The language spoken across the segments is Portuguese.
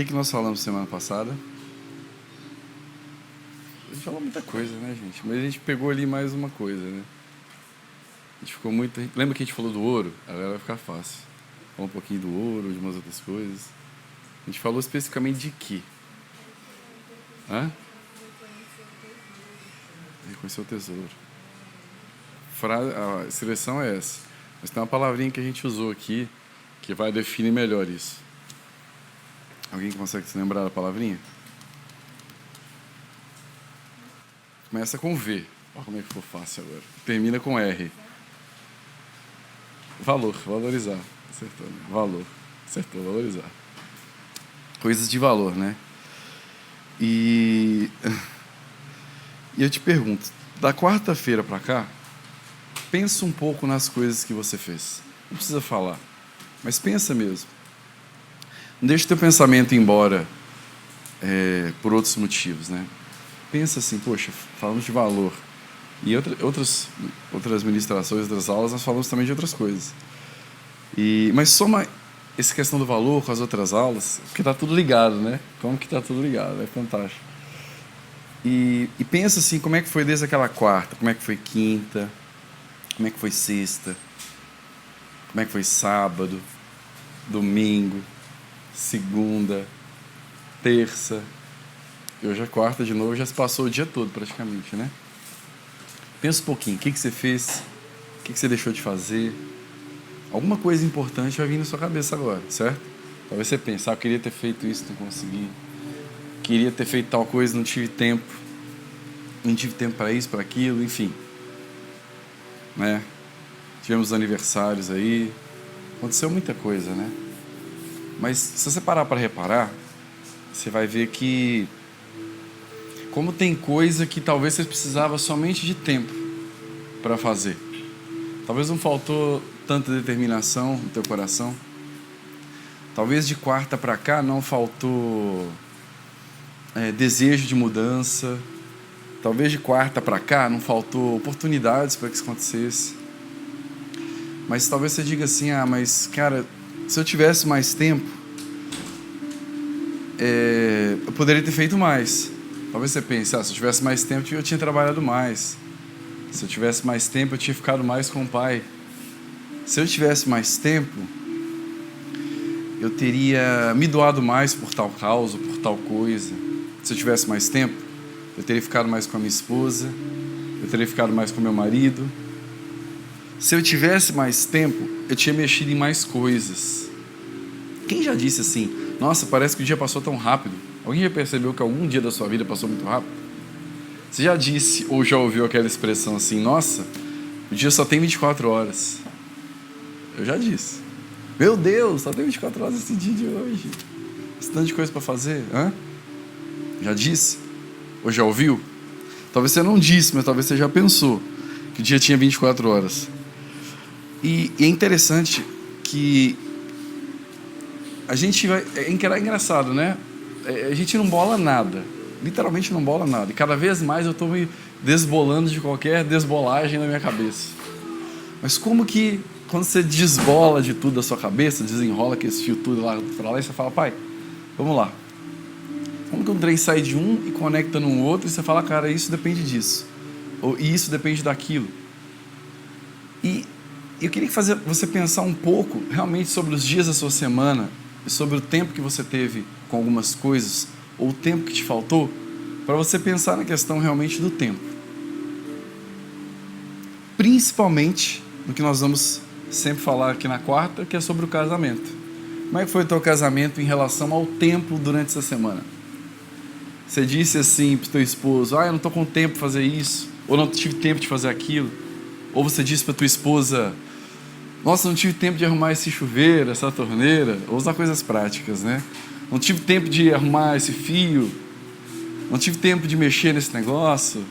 que nós falamos semana passada? A gente falou muita coisa, né, gente? Mas a gente pegou ali mais uma coisa, né? A gente ficou muito... Lembra que a gente falou do ouro? Agora vai ficar fácil. Falou um pouquinho do ouro, de umas outras coisas. A gente falou especificamente de quê? Hã? Reconhecer o tesouro. A expressão é essa. Mas tem uma palavrinha que a gente usou aqui que vai definir melhor isso. Alguém consegue se lembrar da palavrinha? Começa com V. Olha como é que ficou fácil agora. Termina com R. Valor, valorizar. Acertou, né? Valor. Acertou, valorizar. Coisas de valor, né? E eu te pergunto, da quarta-feira para cá, pensa um pouco nas coisas que você fez. Não precisa falar, mas pensa mesmo. Não deixe teu pensamento ir embora por outros motivos, né? Pensa assim, poxa, falamos de valor. E outras ministrações, outras aulas, nós falamos também de outras coisas. Mas soma essa questão do valor com as outras aulas, porque está tudo ligado, né? Como que está tudo ligado? É fantástico. E pensa assim, como é que foi desde aquela quarta, como é que foi quinta, como é que foi sexta, como é que foi sábado, domingo, segunda, terça, e hoje é quarta de novo, já se passou o dia todo praticamente, né? Pensa um pouquinho, o que você fez, o que você deixou de fazer. Alguma coisa importante vai vir na sua cabeça agora, certo? Talvez você pense, eu queria ter feito isso, não consegui. Queria ter feito tal coisa, não tive tempo. Não tive tempo para isso, para aquilo, enfim. Né? Tivemos aniversários aí. Aconteceu muita coisa, né? Mas se você parar para reparar, você vai ver que como tem coisa que talvez você precisava somente de tempo para fazer. Talvez não faltou tanta determinação no teu coração. Talvez de quarta para cá não faltou desejo de mudança. Talvez de quarta para cá não faltou oportunidades para que isso acontecesse. Mas talvez você diga assim, mas cara, se eu tivesse mais tempo, eu poderia ter feito mais. Talvez você pense, se eu tivesse mais tempo, eu tinha trabalhado mais. Se eu tivesse mais tempo, eu tinha ficado mais com o pai. Se eu tivesse mais tempo, eu teria me doado mais por tal causa, por tal coisa. Se eu tivesse mais tempo, eu teria ficado mais com a minha esposa, eu teria ficado mais com meu marido. Se eu tivesse mais tempo, eu tinha mexido em mais coisas. Quem já disse assim, nossa, parece que o dia passou tão rápido? Alguém já percebeu que algum dia da sua vida passou muito rápido? Você já disse ou já ouviu aquela expressão assim, nossa, o dia só tem 24 horas. Eu já disse. Meu Deus, só tem 24 horas esse dia de hoje. Esse tanto de coisa para fazer. Já disse? Ou já ouviu? Talvez você não disse, mas talvez você já pensou que o dia tinha 24 horas. E é interessante que a gente vai... É engraçado, né? A gente não bola nada. Literalmente não bola nada. E cada vez mais eu estou me desbolando de qualquer desbolagem na minha cabeça. Mas como que, quando você desbola de tudo da sua cabeça, desenrola aquele fio tudo lá para lá, e você fala, pai, vamos lá. Como que um trem sai de um e conecta no outro, e você fala, cara, isso depende disso. E isso depende daquilo. E eu queria fazer você pensar um pouco, realmente, sobre os dias da sua semana, e sobre o tempo que você teve com algumas coisas, ou o tempo que te faltou, para você pensar na questão realmente do tempo. Principalmente no que nós vamos sempre falar aqui na quarta, que é sobre o casamento. Como é que foi o teu casamento em relação ao tempo durante essa semana? Você disse assim para o teu esposo, eu não estou com tempo para fazer isso, ou não tive tempo de fazer aquilo. Ou você disse para tua esposa, nossa, não tive tempo de arrumar esse chuveiro, essa torneira. Ou usar coisas práticas, né? Não tive tempo de arrumar esse fio. Não tive tempo de mexer nesse negócio.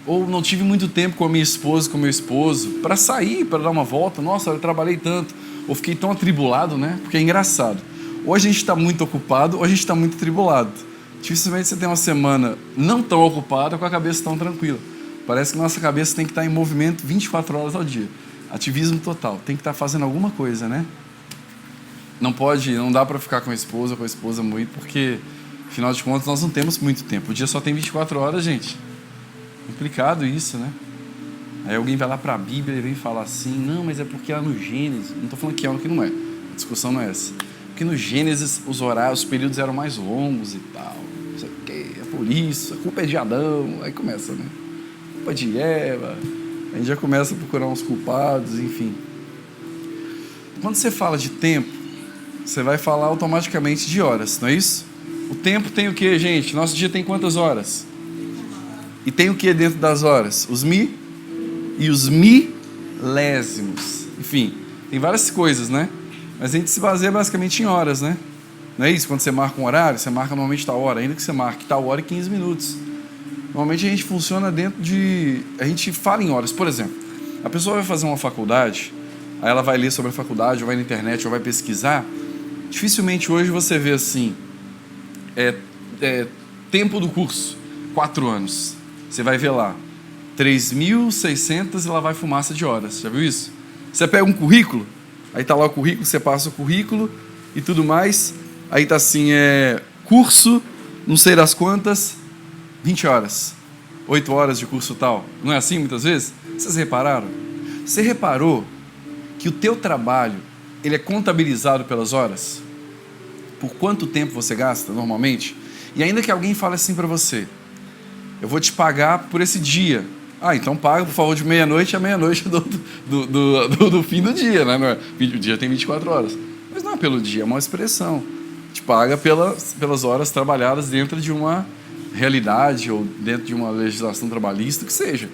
Ou não tive muito tempo com a minha esposa, com o meu esposo, para sair, para dar uma volta. Nossa, eu trabalhei tanto. Ou fiquei tão atribulado, né? Porque é engraçado. Ou a gente está muito ocupado, ou a gente está muito atribulado. Dificilmente você tem uma semana não tão ocupada com a cabeça tão tranquila. Parece que nossa cabeça tem que estar em movimento 24 horas ao dia. Ativismo total. Tem que estar fazendo alguma coisa, né? Não dá para ficar com a esposa muito, porque, afinal de contas, nós não temos muito tempo. O dia só tem 24 horas, gente. Complicado isso, né? Aí alguém vai lá para a Bíblia e vem falar assim, não, mas é porque lá no Gênesis, não estou falando que é ou que não é, a discussão não é essa. Porque no Gênesis os períodos eram mais longos e tal, não sei o quê, é por isso, a culpa é de Adão, aí começa, né? A culpa é de Eva, a gente já começa a procurar uns culpados, enfim. Quando você fala de tempo, você vai falar automaticamente de horas, não é isso? O tempo tem o que, gente? Nosso dia tem quantas horas? E tem o que dentro das horas? Os e os milésimos. Enfim, tem várias coisas, né? Mas a gente se baseia basicamente em horas, né? Não é isso? Quando você marca um horário, você marca normalmente tal hora, ainda que você marque tal hora e 15 minutos. Normalmente a gente funciona dentro de... A gente fala em horas. Por exemplo, a pessoa vai fazer uma faculdade, aí ela vai ler sobre a faculdade, ou vai na internet, ou vai pesquisar. Dificilmente hoje você vê assim, tempo do curso, 4 anos. Você vai ver lá, 3.600 e lá vai fumaça de horas. Já viu isso? Você pega um currículo, aí tá lá o currículo, você passa o currículo e tudo mais. Aí tá assim, curso, não sei das quantas, 20 horas. 8 horas de curso tal. Não é assim muitas vezes? Vocês repararam? Você reparou que o teu trabalho, ele é contabilizado pelas horas? Por quanto tempo você gasta normalmente? E ainda que alguém fale assim para você, eu vou te pagar por esse dia. Ah, então paga, por favor, de meia-noite a meia-noite do fim do dia, né? O dia tem 24 horas. Mas não é pelo dia, é uma expressão. Te paga pelas horas trabalhadas dentro de uma realidade ou dentro de uma legislação trabalhista, que seja.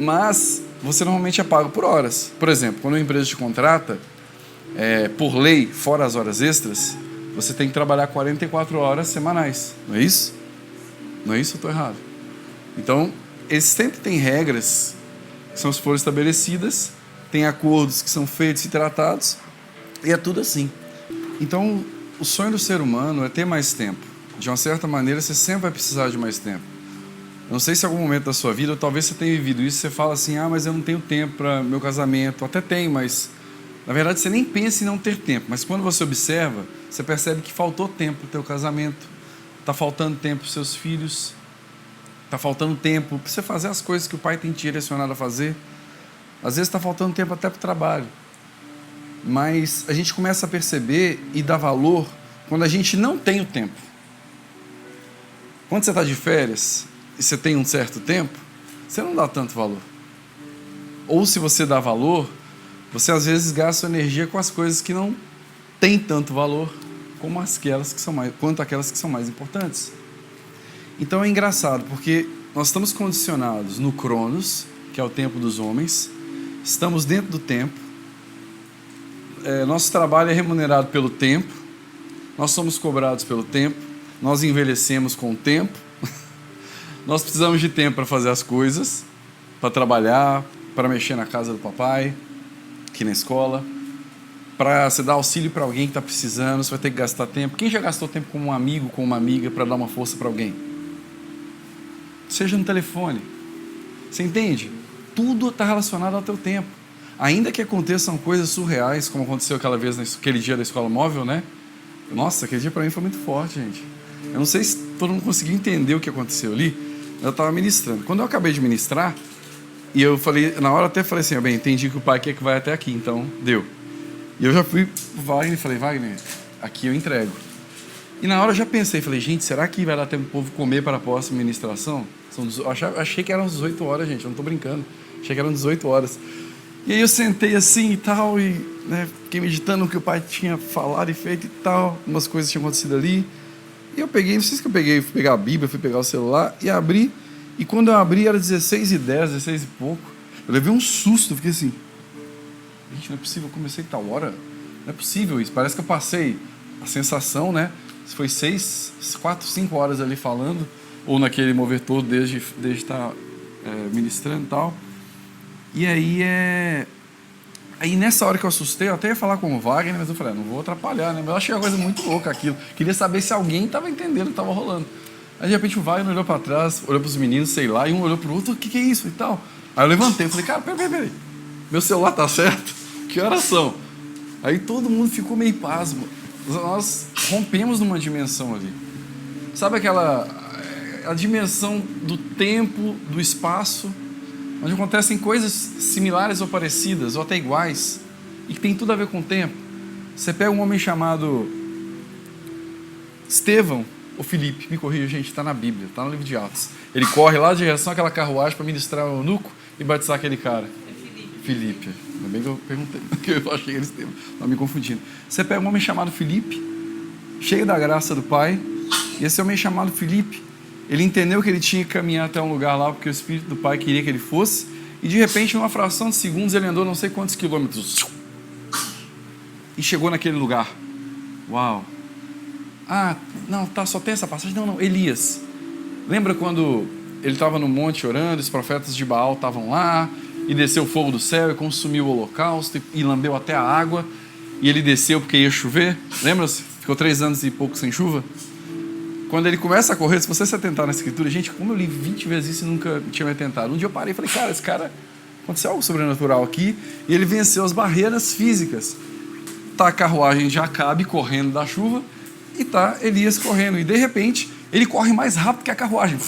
Mas você normalmente é pago por horas. Por exemplo, quando uma empresa te contrata, por lei, fora as horas extras, você tem que trabalhar 44 horas semanais. Não é isso? Não é isso ou estou errado? Então, eles sempre têm regras que foram estabelecidas, tem acordos que são feitos e tratados, e é tudo assim. Então, o sonho do ser humano é ter mais tempo. De uma certa maneira, você sempre vai precisar de mais tempo. Eu não sei se em algum momento da sua vida, ou talvez você tenha vivido isso, você fala assim, mas eu não tenho tempo para meu casamento. Até tem, mas na verdade você nem pensa em não ter tempo. Mas quando você observa, você percebe que faltou tempo para o teu casamento, está faltando tempo para os seus filhos, está faltando tempo para você fazer as coisas que o pai tem te direcionado a fazer. Às vezes está faltando tempo até para o trabalho. Mas a gente começa a perceber e dar valor quando a gente não tem o tempo. Quando você está de férias e você tem um certo tempo, você não dá tanto valor. Ou se você dá valor, você às vezes gasta sua energia com as coisas que não têm tanto valor como quanto aquelas que são mais importantes. Então é engraçado, porque nós estamos condicionados no Cronos, que é o tempo dos homens, estamos dentro do tempo, nosso trabalho é remunerado pelo tempo, nós somos cobrados pelo tempo, nós envelhecemos com o tempo, nós precisamos de tempo para fazer as coisas, para trabalhar, para mexer na casa do papai, aqui na escola, para você dar auxílio para alguém que está precisando, você vai ter que gastar tempo. Quem já gastou tempo com um amigo, com uma amiga, para dar uma força para alguém? Seja no telefone. Você entende? Tudo está relacionado ao teu tempo. Ainda que aconteçam coisas surreais, como aconteceu aquele dia da escola móvel, né? Nossa, aquele dia para mim foi muito forte, gente. Eu não sei se todo mundo conseguiu entender o que aconteceu ali. Eu estava ministrando. Quando eu acabei de ministrar, e eu falei, na hora até falei assim, entendi que o pai quer que vai até aqui, então deu. E eu já fui pro Wagner e falei, Wagner, aqui eu entrego. E na hora eu já pensei, falei, gente, será que vai dar tempo o povo comer para a próxima ministração? Achei que eram 18 horas, gente, eu não estou brincando. Achei que eram 18 horas. E aí eu sentei assim e tal, e fiquei meditando no que o pai tinha falado e feito e tal, umas coisas tinham acontecido ali. E eu peguei, não sei se eu peguei, fui pegar a Bíblia, fui pegar o celular e abri. E quando eu abri era 16h10, 16 e pouco. Eu levei um susto, fiquei assim, gente, não é possível, eu comecei tal hora. Não é possível isso, parece que eu passei a sensação, né? Foi 4, 5 horas ali falando, ou naquele mover todo desde estar ministrando e tal. E aí nessa hora que eu assustei, eu até ia falar com o Wagner, mas eu falei, não vou atrapalhar, né? Mas eu achei uma coisa muito louca aquilo. Queria saber se alguém estava entendendo o que estava rolando. Aí de repente o Wagner olhou para trás, olhou para os meninos, sei lá, e um olhou para o outro, o que é isso e tal. Aí eu levantei, falei, cara, peraí, meu celular tá certo? Que horas são? Aí todo mundo ficou meio pasmo. Nós rompemos numa dimensão ali. Sabe a dimensão do tempo, do espaço, onde acontecem coisas similares ou parecidas, ou até iguais, e que tem tudo a ver com o tempo. Você pega um homem chamado Estevão, ou Filipe, me corrija, gente, está na Bíblia, está no livro de Atos. Ele corre lá de direção àquela carruagem para ministrar o eunuco e batizar aquele cara. Filipe. Ainda bem que eu perguntei, porque eu achei que ele Estevão, estava me confundindo. Você pega um homem chamado Filipe, cheio da graça do Pai, e esse homem chamado Filipe, ele entendeu que ele tinha que caminhar até um lugar lá, porque o Espírito do Pai queria que ele fosse, e de repente, numa fração de segundos, ele andou não sei quantos quilômetros, e chegou naquele lugar. Uau! Ah, não, tá, só tem essa passagem? Não, Elias. Lembra quando ele estava no monte orando, os profetas de Baal estavam lá, e desceu o fogo do céu e consumiu o holocausto e lambeu até a água, e ele desceu porque ia chover? Lembra-se? Ficou 3 anos e pouco sem chuva? Quando ele começa a correr, se você se atentar na escritura, gente, como eu li 20 vezes isso e nunca tinha me atentado. Um dia eu parei e falei, cara, esse cara, aconteceu algo sobrenatural aqui, e ele venceu as barreiras físicas. Tá a carruagem de Acabe correndo da chuva, e tá Elias correndo, e de repente, ele corre mais rápido que a carruagem.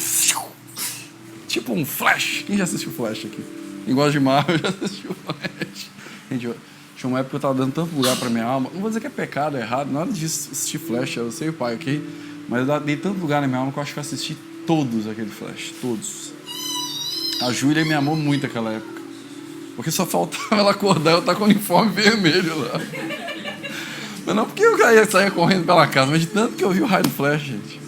Tipo um Flash. Quem já assistiu Flash aqui? Quem gosta de Marvel já assistiu Flash. Gente, tinha uma época que eu estava dando tanto lugar para minha alma, não vou dizer que é pecado, é errado, nada disso, assistir Flash, eu sei o pai, ok? Mas eu dei tanto lugar na minha alma que eu acho que eu assisti todos aquele Flash, todos. A Júlia me amou muito naquela época, porque só faltava ela acordar e eu estar com o uniforme vermelho lá. Mas não porque eu saía correndo pela casa, mas de tanto que eu vi o raio do Flash, gente.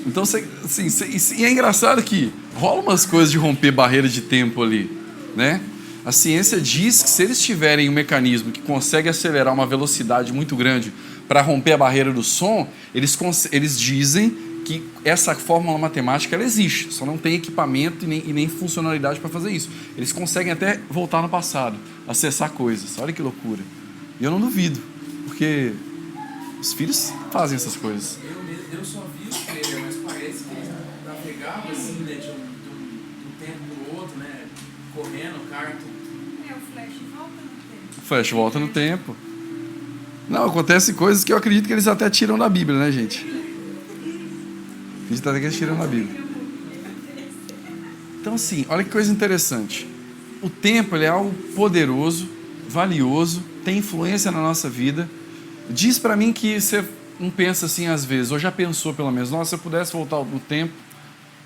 Então, assim, e é engraçado que rola umas coisas de romper barreira de tempo ali, né? A ciência diz que se eles tiverem um mecanismo que consegue acelerar uma velocidade muito grande para romper a barreira do som, eles dizem que essa fórmula matemática ela existe, só não tem equipamento e nem funcionalidade para fazer isso. Eles conseguem até voltar no passado, acessar coisas. Olha que loucura. E eu não duvido, porque os filhos fazem essas coisas. Eu só vi o trailer, mas parece que ele navegava assim, né, de um tempo pro outro, né, correndo, carto. O Flash volta no tempo. O Flash volta no tempo. Não, acontecem coisas que eu acredito que eles até tiram da Bíblia, né, gente? Acredito até que eles tiram da Bíblia. Então, assim, olha que coisa interessante. O tempo ele é algo poderoso, valioso, tem influência na nossa vida. Diz pra mim que você não pensa assim às vezes, ou já pensou pelo menos, nossa, se eu pudesse voltar no tempo,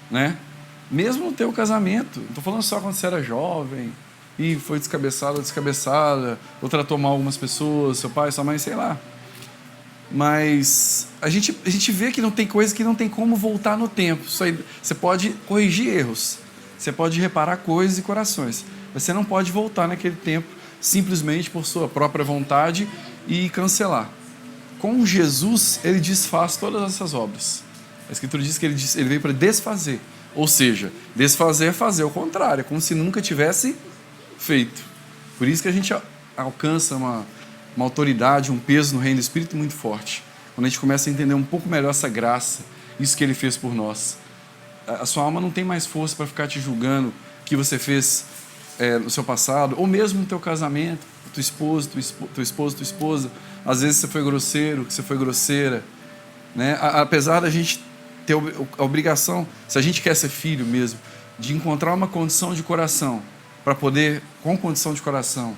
né? Mesmo no teu casamento, não estou falando só quando você era jovem e foi descabeçada, ou tratou mal algumas pessoas, seu pai, sua mãe, sei lá. Mas a gente vê que não tem coisa que não tem como voltar no tempo. Você pode corrigir erros, você pode reparar coisas e corações, mas você não pode voltar naquele tempo simplesmente por sua própria vontade e cancelar. Com Jesus, ele desfaz todas essas obras. A Escritura diz que ele veio para desfazer. Ou seja, desfazer é fazer o contrário, como se nunca tivesse feito. Por isso que a gente alcança uma autoridade, um peso no reino do Espírito muito forte. Quando a gente começa a entender um pouco melhor essa graça, isso que ele fez por nós. A sua alma não tem mais força para ficar te julgando o que você fez no seu passado, ou mesmo no teu casamento, tua esposa. Às vezes você foi grosseiro, você foi grosseira, né? Apesar da gente ter a obrigação, se a gente quer ser filho mesmo, de encontrar uma condição de coração, para poder, com condição de coração,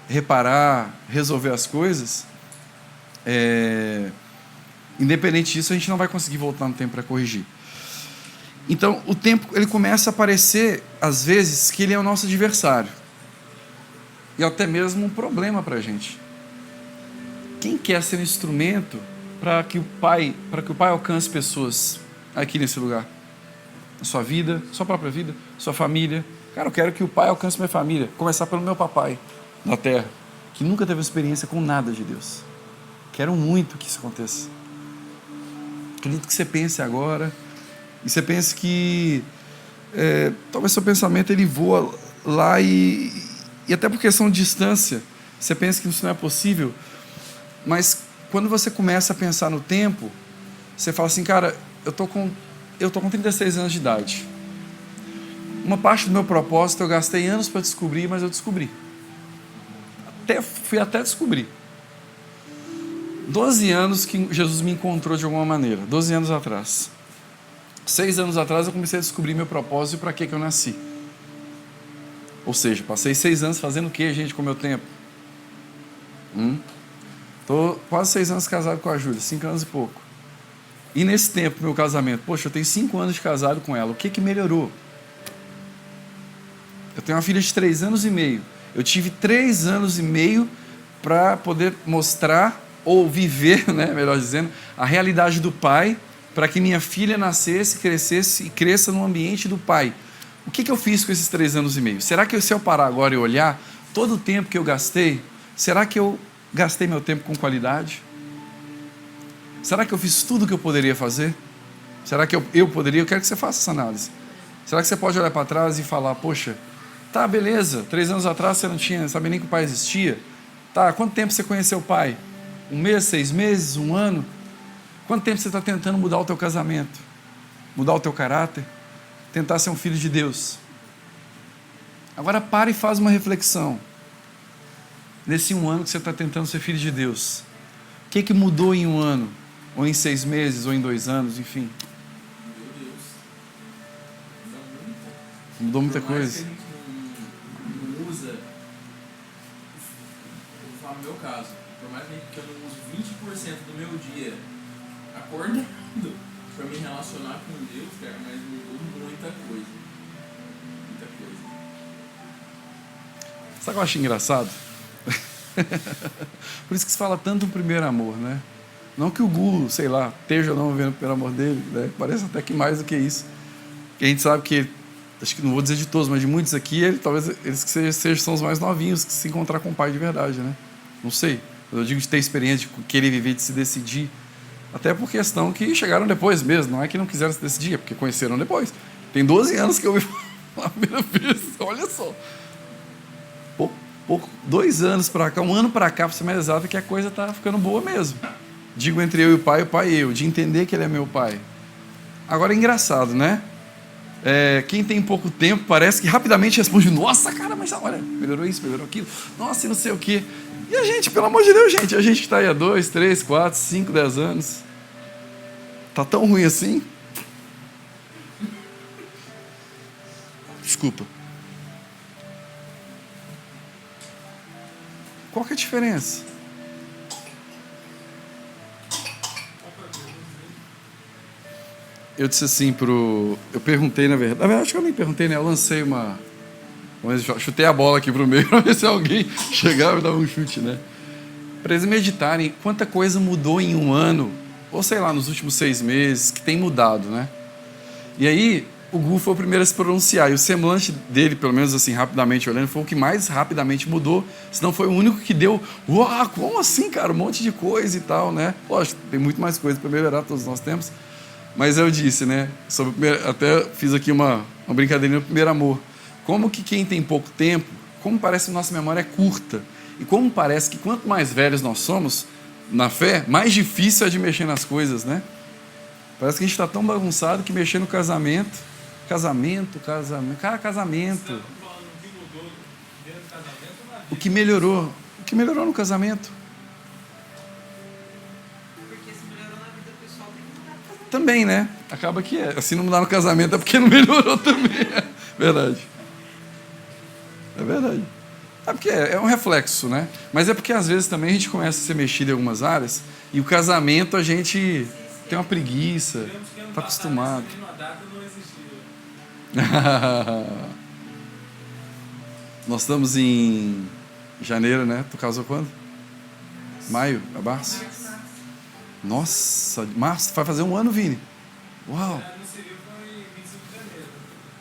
reparar, resolver as coisas, independente disso, a gente não vai conseguir voltar no tempo para corrigir. Então, o tempo ele começa a parecer, às vezes, que ele é o nosso adversário. E até mesmo um problema para a gente. Quem quer ser um instrumento para que o Pai alcance pessoas aqui nesse lugar? A sua vida, sua própria vida, sua família. Cara, eu quero que o Pai alcance minha família. Começar pelo meu papai na terra, que nunca teve experiência com nada de Deus. Quero muito que isso aconteça. Acredito que você pense agora, e você pense que talvez seu pensamento ele voa lá e até por questão de distância, você pensa que isso não é possível, mas quando você começa a pensar no tempo, você fala assim, cara, eu tô com 36 anos de idade. Uma parte do meu propósito eu gastei anos para descobrir, mas eu descobri. fui até descobrir. 12 anos que Jesus me encontrou de alguma maneira, 12 anos atrás. 6 anos atrás eu comecei a descobrir meu propósito e para que eu nasci. Ou seja, passei 6 anos fazendo o que, gente, com o meu tempo? Estou quase 6 anos casado com a Júlia, 5 anos e pouco. E nesse tempo, meu casamento, poxa, eu tenho 5 anos de casado com ela, o que melhorou? Eu tenho uma filha de 3 anos e meio. Eu tive 3 anos e meio para poder mostrar, ou viver, né, melhor dizendo, a realidade do pai, para que minha filha nascesse, crescesse e cresça no ambiente do pai. O que eu fiz com esses 3 anos e meio? Será que se eu parar agora e olhar todo o tempo que eu gastei, será que eu gastei meu tempo com qualidade? Será que eu fiz tudo o que eu poderia fazer? Será que eu poderia? Eu quero que você faça essa análise. Será que você pode olhar para trás e falar, poxa, tá, beleza, 3 anos atrás você não sabia nem que o pai existia? Tá, quanto tempo você conheceu o pai? 1 mês, 6 meses, 1 ano? Quanto tempo você está tentando mudar o teu casamento? Mudar o teu caráter? Tentar ser um filho de Deus? Agora para e faz uma reflexão. Nesse 1 ano que você está tentando ser filho de Deus, o que mudou em 1 ano? Ou em 6 meses, ou em 2 anos, enfim. Meu Deus. Mudou muita Por mais coisa. que a gente não usa, vou falar no meu caso, por mais que eu não use 20% do meu dia acordando para me relacionar com Deus, cara, mas mudou muita coisa. Muita coisa. Sabe o que eu acho engraçado? Por isso que se fala tanto no primeiro amor, né? Não que o Gu, sei lá, esteja ou não vivendo pelo amor dele, né? Parece até que mais do que isso. Porque a gente sabe que, acho que não vou dizer de todos, mas de muitos aqui, talvez eles que são os mais novinhos que se encontrar com o pai de verdade, né? Não sei. Eu digo de ter experiência, de querer viver, de se decidir. Até por questão que chegaram depois mesmo. Não é que não quiseram se decidir, é porque conheceram depois. Tem 12 anos que eu vi a primeira vez. Olha só. 2 anos para cá, 1 ano para cá, para ser mais exato, que a coisa está ficando boa mesmo. Digo entre eu e o pai e eu, de entender que ele é meu pai. Agora é engraçado, né? Quem tem pouco tempo parece que rapidamente responde, nossa, cara, mas olha, melhorou isso, melhorou aquilo, nossa, e não sei o quê. E a gente, pelo amor de Deus, gente, a gente que está aí há 2, 3, 4, 5, 10 anos, tá tão ruim assim? Desculpa. Qual que é a diferença? Eu disse assim eu perguntei, na verdade acho que eu nem perguntei, né? Eu lancei chutei a bola aqui pro meio para ver se alguém chegava e dava um chute, né? Para eles meditarem quanta coisa mudou em 1 ano, ou sei lá, nos últimos 6 meses, que tem mudado, né? E aí, o Gu foi o primeiro a se pronunciar, e o semblante dele, pelo menos assim, rapidamente olhando, foi o que mais rapidamente mudou, senão foi o único que deu, uau, como assim, cara? Um monte de coisa e tal, né? Lógico, tem muito mais coisa para melhorar todos nós temos. Mas eu disse, né? Até fiz aqui uma brincadeirinha no primeiro amor. Como que quem tem pouco tempo, como parece que nossa memória é curta, e como parece que quanto mais velhos nós somos na fé, mais difícil é de mexer nas coisas, né? Parece que a gente está tão bagunçado que mexer no casamento. O que melhorou no casamento? Também, né? Acaba que se não mudar no casamento é porque não melhorou também. Verdade. É verdade. É porque é um reflexo, né? Mas é porque às vezes também a gente começa a ser mexido em algumas áreas e o casamento a gente tem uma preguiça, está acostumado. Nós estamos em janeiro, né? Tu casou quando? Maio? É março? Nossa, março, vai fazer 1 ano, Vini. Uau!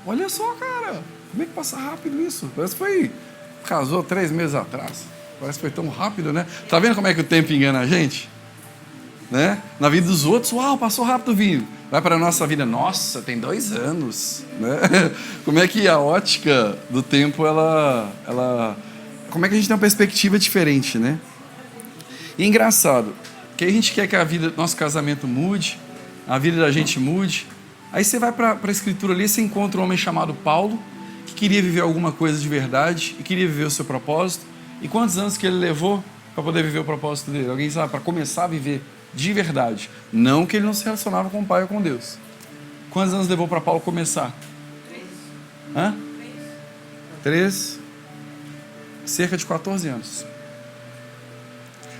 Olha só, cara, como é que passa rápido isso? Parece que casou 3 meses atrás. Parece que foi tão rápido, né? Tá vendo como é que o tempo engana a gente? Né? Na vida dos outros, uau, passou rápido, Vini. Vai para a nossa vida, nossa, tem 2 anos. Né? Como é que a ótica do tempo, como é que a gente tem uma perspectiva diferente, né? E é engraçado, que a gente quer que a vida, nosso casamento mude, a vida da gente mude. Aí você vai para a escritura ali, você encontra um homem chamado Paulo, que queria viver alguma coisa de verdade, e queria viver o seu propósito, E quantos anos que ele levou para poder viver o propósito dele? Alguém sabe? Para começar a viver de verdade. Não que ele não se relacionava com o Pai ou com Deus. Quantos anos levou para Paulo começar? 3. Cerca de 14 anos.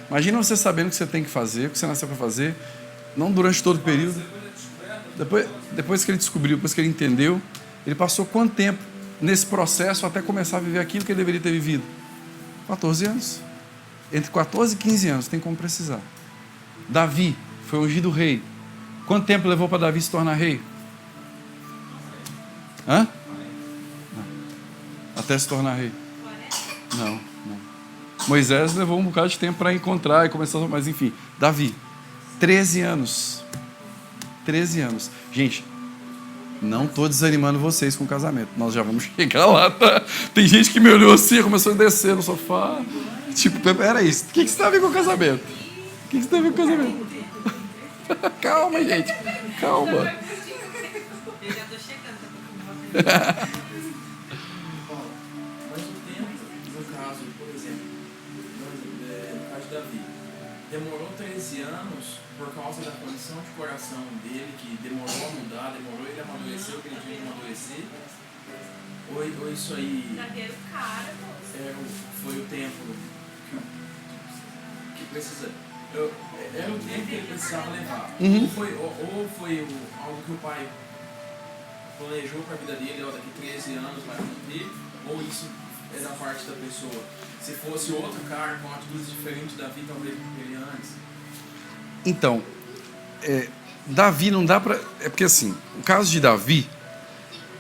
Imagina você sabendo o que você tem que fazer, o que você nasceu para fazer, não durante todo o período. Depois que ele descobriu, depois que ele entendeu, ele passou quanto tempo nesse processo até começar a viver aquilo que ele deveria ter vivido? 14 anos. Entre 14 e 15 anos, tem como precisar. Davi foi ungido rei. Quanto tempo levou para Davi se tornar rei? Não. Até se tornar rei. Não. Moisés levou um bocado de tempo para encontrar e começar, mas enfim, Davi, 13 anos. 13 anos. Gente, não estou desanimando vocês com o casamento. Nós já vamos chegar lá, tá? Tem gente que me olhou assim, começou a descer no sofá. Tipo, peraí, o que você tem a ver com o casamento? O que você tem a ver com o casamento? Calma, gente. Calma. Eu já estou chegando. Demorou 13 anos por causa da condição de coração dele, que demorou a mudar, demorou ele a amadurecer o que ele tinha que amadurecer? Ou isso aí foi o tempo que precisa... Era o tempo que ele precisava levar. Ou foi algo que o pai planejou para a vida dele, daqui 13 anos vai cumprir, ou isso é da parte da pessoa? Se fosse outro cara com atitudes diferentes da vida, talvez ele antes. Então, Davi não dá para... É porque assim, o caso de Davi,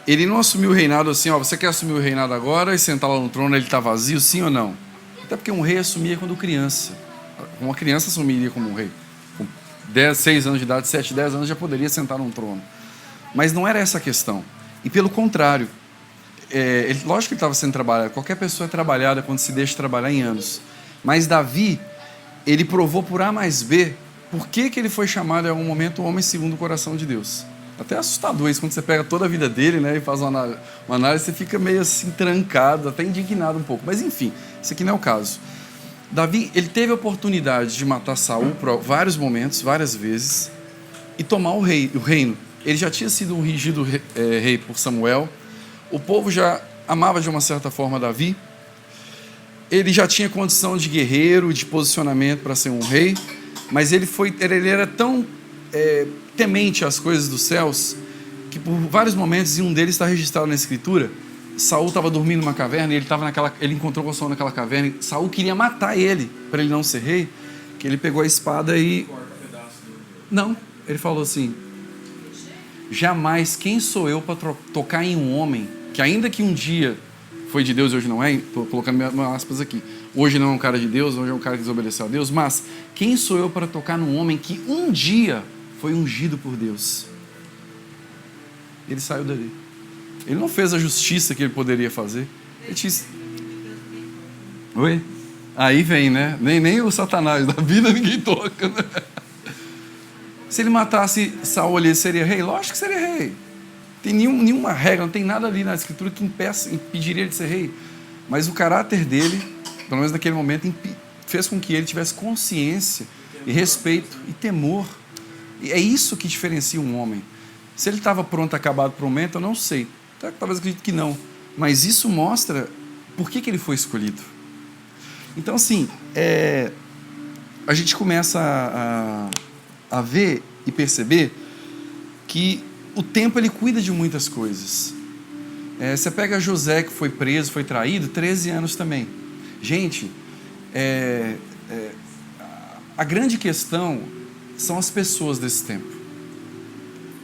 ele não assumiu o reinado assim, você quer assumir o reinado agora e sentar lá no trono, ele está vazio, sim ou não? Até porque um rei assumia quando criança. Uma criança assumiria como um rei. Com 6 anos de idade, 7, 10 anos, já poderia sentar num trono. Mas não era essa a questão. E pelo contrário, lógico que ele estava sendo trabalhado. Qualquer pessoa é trabalhada quando se deixa trabalhar em anos. Mas Davi, ele provou por A mais B por que ele foi chamado em algum momento o homem segundo o coração de Deus. Até assustador isso, quando você pega toda a vida dele, né, e faz uma análise, você fica meio assim trancado, até indignado um pouco. Mas enfim, isso aqui não é o caso. Davi, ele teve a oportunidade de matar Saul por vários momentos, várias vezes, e tomar o reino. Ele já tinha sido ungido rei por Samuel. O povo já amava de uma certa forma Davi. Ele já tinha condição de guerreiro, de posicionamento para ser um rei, mas ele era tão temente às coisas dos céus que por vários momentos, e um deles está registrado na Escritura, Saul estava dormindo numa caverna e ele encontrou com Saul naquela caverna. E Saul queria matar ele para ele não ser rei, que ele pegou a espada e... Não, ele falou assim: jamais, quem sou eu para tocar em um homem que ainda que um dia foi de Deus e hoje não é, estou colocando minhas aspas aqui, hoje não é um cara de Deus, hoje é um cara que desobedeceu a Deus, mas quem sou eu para tocar num homem que um dia foi ungido por Deus? Ele saiu dali. Ele não fez a justiça que ele poderia fazer. Ele disse... Oi? Aí vem, né? Nem o Satanás da vida ninguém toca, né? Se ele matasse Saul, ele seria rei? Lógico que seria rei. Tem nenhuma regra, não tem nada ali na Escritura que impediria ele de ser rei. Mas o caráter dele, pelo menos naquele momento, fez com que ele tivesse consciência e respeito e temor. E é isso que diferencia um homem. Se ele estava pronto, acabado para o momento, eu não sei. Talvez acredito que não. Mas isso mostra por que ele foi escolhido. Então, assim, a gente começa a ver e perceber que o tempo ele cuida de muitas coisas. Você pega José, que foi preso, foi traído, 13 anos também. Gente, a grande questão são as pessoas desse tempo.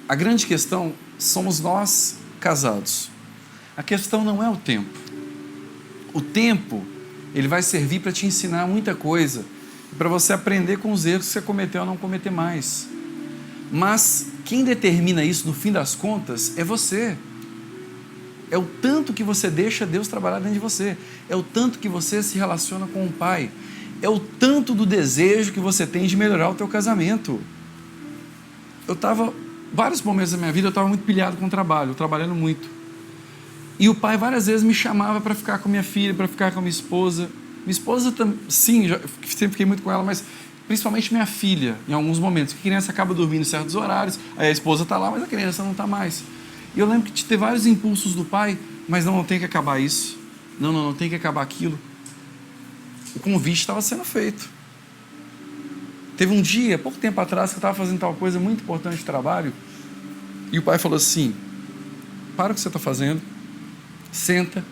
A grande questão somos nós casados. A questão não é o tempo. O tempo, ele vai servir para te ensinar muita coisa, para você aprender com os erros que você cometeu ou não cometer mais. Mas quem determina isso no fim das contas é você. É o tanto que você deixa Deus trabalhar dentro de você. É o tanto que você se relaciona com o Pai. É o tanto do desejo que você tem de melhorar o teu casamento. Vários momentos da minha vida eu estava muito pilhado com o trabalho, trabalhando muito. E o pai várias vezes me chamava para ficar com minha filha, para ficar com a minha esposa. Minha esposa, sim, sempre fiquei muito com ela, mas principalmente minha filha, em alguns momentos, que a criança acaba dormindo em certos horários, aí a esposa está lá, mas a criança não está mais. E eu lembro que teve vários impulsos do pai, mas não tem que acabar isso, não tem que acabar aquilo. O convite estava sendo feito. Teve um dia, pouco tempo atrás, que eu estava fazendo tal coisa muito importante de trabalho, e o pai falou assim, para o que você está fazendo, senta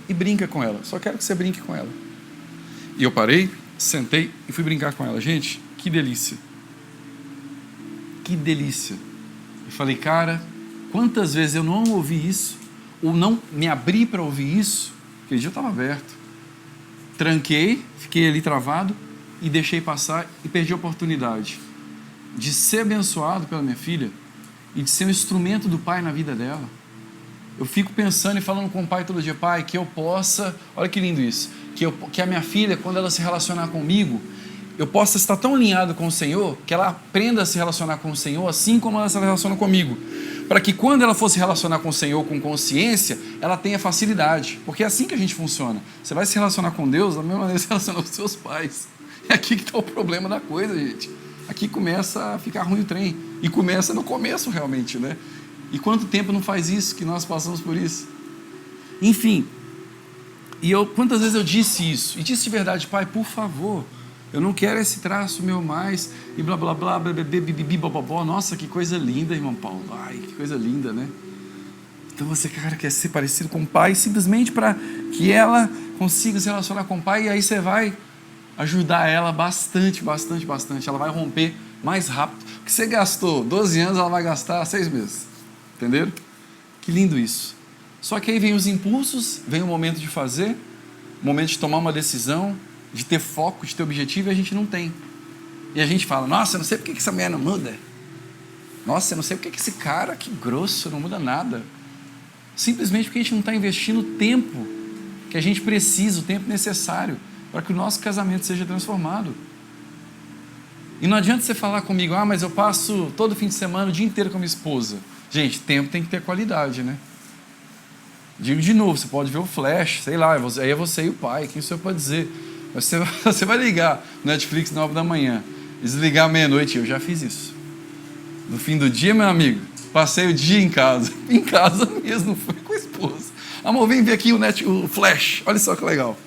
e brinca com ela, só quero que você brinque com ela. E eu parei, sentei e fui brincar com ela. Gente, que delícia. Que delícia. Eu falei, cara, quantas vezes eu não ouvi isso, ou não me abri para ouvir isso, aquele dia eu estava aberto. Tranquei, fiquei ali travado e deixei passar e perdi a oportunidade de ser abençoado pela minha filha e de ser um instrumento do pai na vida dela. Eu fico pensando e falando com o pai todo dia, pai, que eu possa, olha que lindo isso, que a minha filha, quando ela se relacionar comigo, eu possa estar tão alinhado com o Senhor, que ela aprenda a se relacionar com o Senhor, assim como ela se relaciona comigo, para que quando ela for se relacionar com o Senhor com consciência, ela tenha facilidade, porque é assim que a gente funciona. Você vai se relacionar com Deus da mesma maneira que se relaciona com os seus pais. É aqui que está o problema da coisa, gente. Aqui começa a ficar ruim o trem, e começa no começo realmente, né? E quanto tempo não faz isso, que nós passamos por isso? Enfim, quantas vezes eu disse isso? E disse de verdade, pai, por favor, eu não quero esse traço meu mais, e blá, blá, blá, bibi, bobobó. Nossa, que coisa linda, irmão Paulo. Ai, que coisa linda, né? Então você, cara, quer ser parecido com o pai, simplesmente para que ela consiga se relacionar com o pai, e aí você vai ajudar ela bastante. Ela vai romper mais rápido. O que você gastou 12 anos, ela vai gastar 6 meses. Entenderam? Que lindo isso. Só que aí vem os impulsos, vem o momento de fazer, o momento de tomar uma decisão, de ter foco, de ter objetivo, e a gente não tem. E a gente fala, nossa, eu não sei porque que essa mulher não muda. Nossa, eu não sei porque que esse cara, que grosso, não muda nada. Simplesmente porque a gente não está investindo o tempo que a gente precisa, o tempo necessário para que o nosso casamento seja transformado. E não adianta você falar comigo, mas eu passo todo fim de semana, o dia inteiro com a minha esposa. Gente, tempo tem que ter qualidade, né? Digo de novo, você pode ver o flash, sei lá, aí é você e o pai, quem sou eu para dizer? Mas você vai ligar no Netflix 9 da manhã, desligar à meia-noite, eu já fiz isso. No fim do dia, meu amigo, passei o dia em casa mesmo, não foi com a esposa. Amor, vem ver aqui o flash, olha só que legal.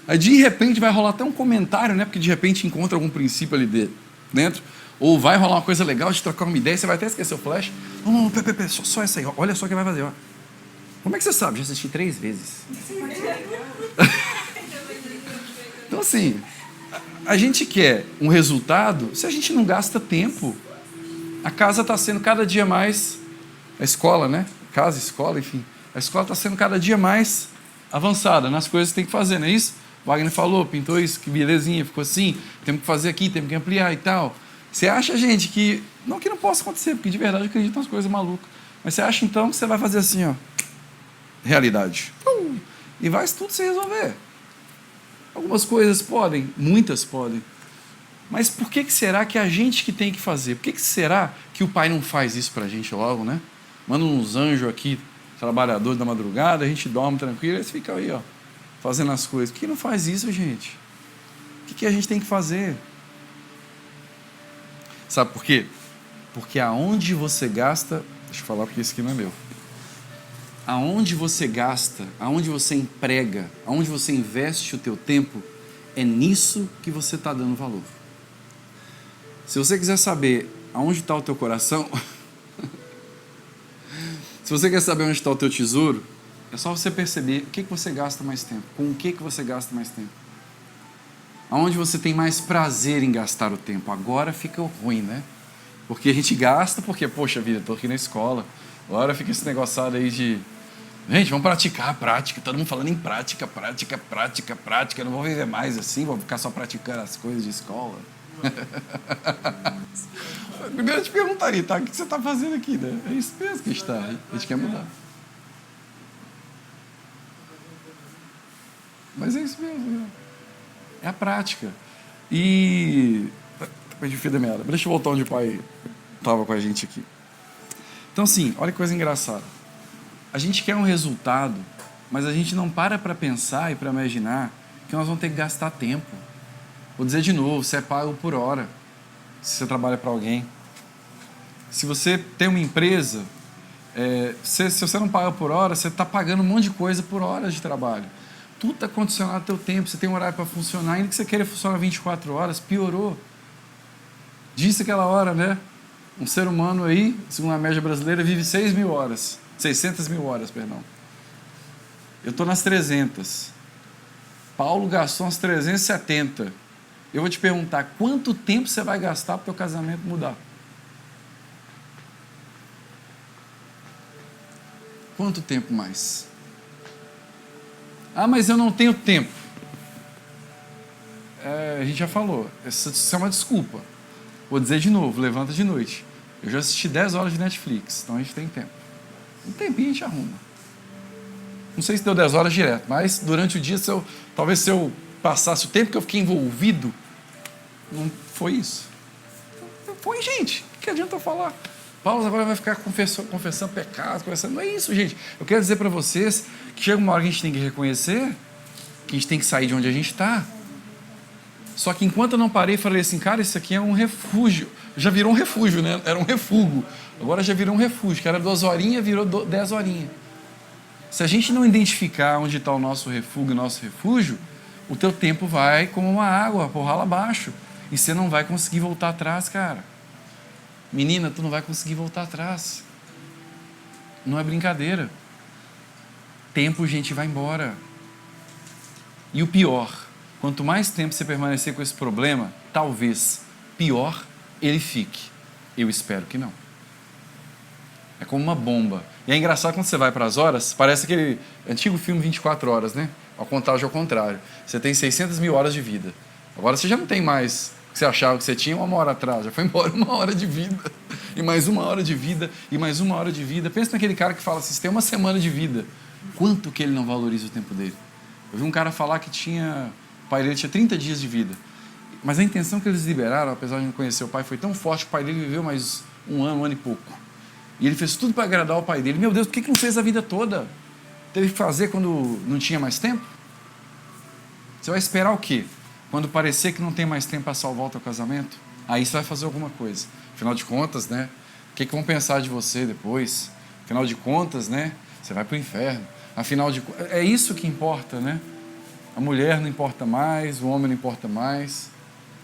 Aí de repente vai rolar até um comentário, né? Porque de repente encontra algum princípio ali dentro. Ou vai rolar uma coisa legal de trocar uma ideia, você vai até esquecer o flash. Não, só essa aí, olha só o que vai fazer. Ó. Como é que você sabe? Já assisti 3 vezes. Então assim, a gente quer um resultado se a gente não gasta tempo. A casa está sendo cada dia mais, a escola, né? Casa, escola, enfim. A escola está sendo cada dia mais avançada nas coisas que tem que fazer, não é isso? Wagner falou, pintou isso, que belezinha, ficou assim, temos que fazer aqui, temos que ampliar e tal. Você acha, gente, que não possa acontecer, porque de verdade eu acredito nas coisas malucas, mas você acha então que você vai fazer assim, ó, realidade, e vai tudo se resolver. Algumas coisas podem, muitas podem, mas por que será que é a gente que tem que fazer? Por que será que o pai não faz isso pra gente logo, né? Manda uns anjos aqui, trabalhadores da madrugada, a gente dorme tranquilo, eles ficam aí, ó, fazendo as coisas. Por que não faz isso, gente? O que a gente tem que fazer? Sabe por quê? Porque aonde você gasta... Deixa eu falar porque isso aqui não é meu. Aonde você gasta, aonde você emprega, aonde você investe o teu tempo, é nisso que você está dando valor. Se você quiser saber aonde está o teu coração... Se você quer saber onde está o teu tesouro, é só você perceber o que você gasta mais tempo, com o que você gasta mais tempo. Aonde você tem mais prazer em gastar o tempo. Agora fica ruim, né? Porque a gente gasta, porque, poxa vida, estou aqui na escola. Agora fica esse negoçado aí de... Gente, vamos praticar a prática. Todo mundo falando em prática. Eu não vou viver mais assim, vou ficar só praticando as coisas de escola. Primeiro eu te perguntaria, tá? O que você está fazendo aqui, né? É isso mesmo que está. A gente quer mudar. Mas é isso mesmo, né? É a prática. E... Perdi o fio da meada. Deixa eu voltar onde o pai estava com a gente aqui. Então, assim, olha que coisa engraçada. A gente quer um resultado, mas a gente não para pensar e para imaginar Porque nós vamos ter que gastar tempo. Vou dizer de novo, você é pago por hora, se você trabalha para alguém. Se você tem uma empresa, se você não paga por hora, você está pagando um monte de coisa por horas de trabalho. Tudo está condicionado ao teu tempo, você tem um horário para funcionar, ainda que você queira funcionar 24 horas, piorou. Disse aquela hora, né? Um ser humano aí, segundo a média brasileira, vive 600 mil horas, perdão. Eu estou nas 300. Paulo gastou umas 370. Eu vou te perguntar, quanto tempo você vai gastar para o teu casamento mudar? Quanto tempo mais? Ah, mas eu não tenho tempo. A gente já falou, isso é uma desculpa. Vou dizer de novo, levanta de noite. Eu já assisti 10 horas de Netflix, então a gente tem tempo. Um tempinho a gente arruma. Não sei se deu 10 horas direto, mas durante o dia, talvez se eu passasse o tempo que eu fiquei envolvido, não foi isso. Foi, gente. O que adianta eu falar? Paulo agora vai ficar confessando pecados, não é isso, gente. Eu quero dizer para vocês que chega uma hora que a gente tem que reconhecer que a gente tem que sair de onde a gente está. Só que enquanto eu não parei, falei assim, cara, isso aqui é um refúgio. Já virou um refúgio, né? Era um refúgio. Agora já virou um refúgio, que era 2 horinhas, virou 10 horinhas. Se a gente não identificar onde está o nosso refúgio, o teu tempo vai como uma água, por ralo abaixo. E você não vai conseguir voltar atrás, cara. Menina, tu não vai conseguir voltar atrás. Não é brincadeira. Tempo, gente, vai embora. E o pior, quanto mais tempo você permanecer com esse problema, talvez pior ele fique. Eu espero que não. É como uma bomba. E é engraçado quando você vai para as horas, parece aquele antigo filme 24 horas, né? A contagem ao contrário. Você tem 600 mil horas de vida. Agora você já não tem mais o que você achava que você tinha 1 hora atrás. Já foi embora 1 hora de vida. E mais 1 hora de vida. E mais 1 hora de vida. Pensa naquele cara que fala assim, você tem 1 semana de vida. Quanto que ele não valoriza o tempo dele? Eu vi um cara falar que o pai dele tinha 30 dias de vida. Mas a intenção que eles liberaram, apesar de não conhecer o pai, foi tão forte que o pai dele viveu mais 1 ano e pouco. E ele fez tudo para agradar o pai dele. Meu Deus, por que não fez a vida toda? Teve que fazer quando não tinha mais tempo? Você vai esperar o quê? Quando parecer que não tem mais tempo para salvar o teu casamento? Aí você vai fazer alguma coisa. Afinal de contas, né? O que vão pensar de você depois? Afinal de contas, né? Você vai para o inferno. Afinal de contas, é isso que importa, né? A mulher não importa mais, o homem não importa mais,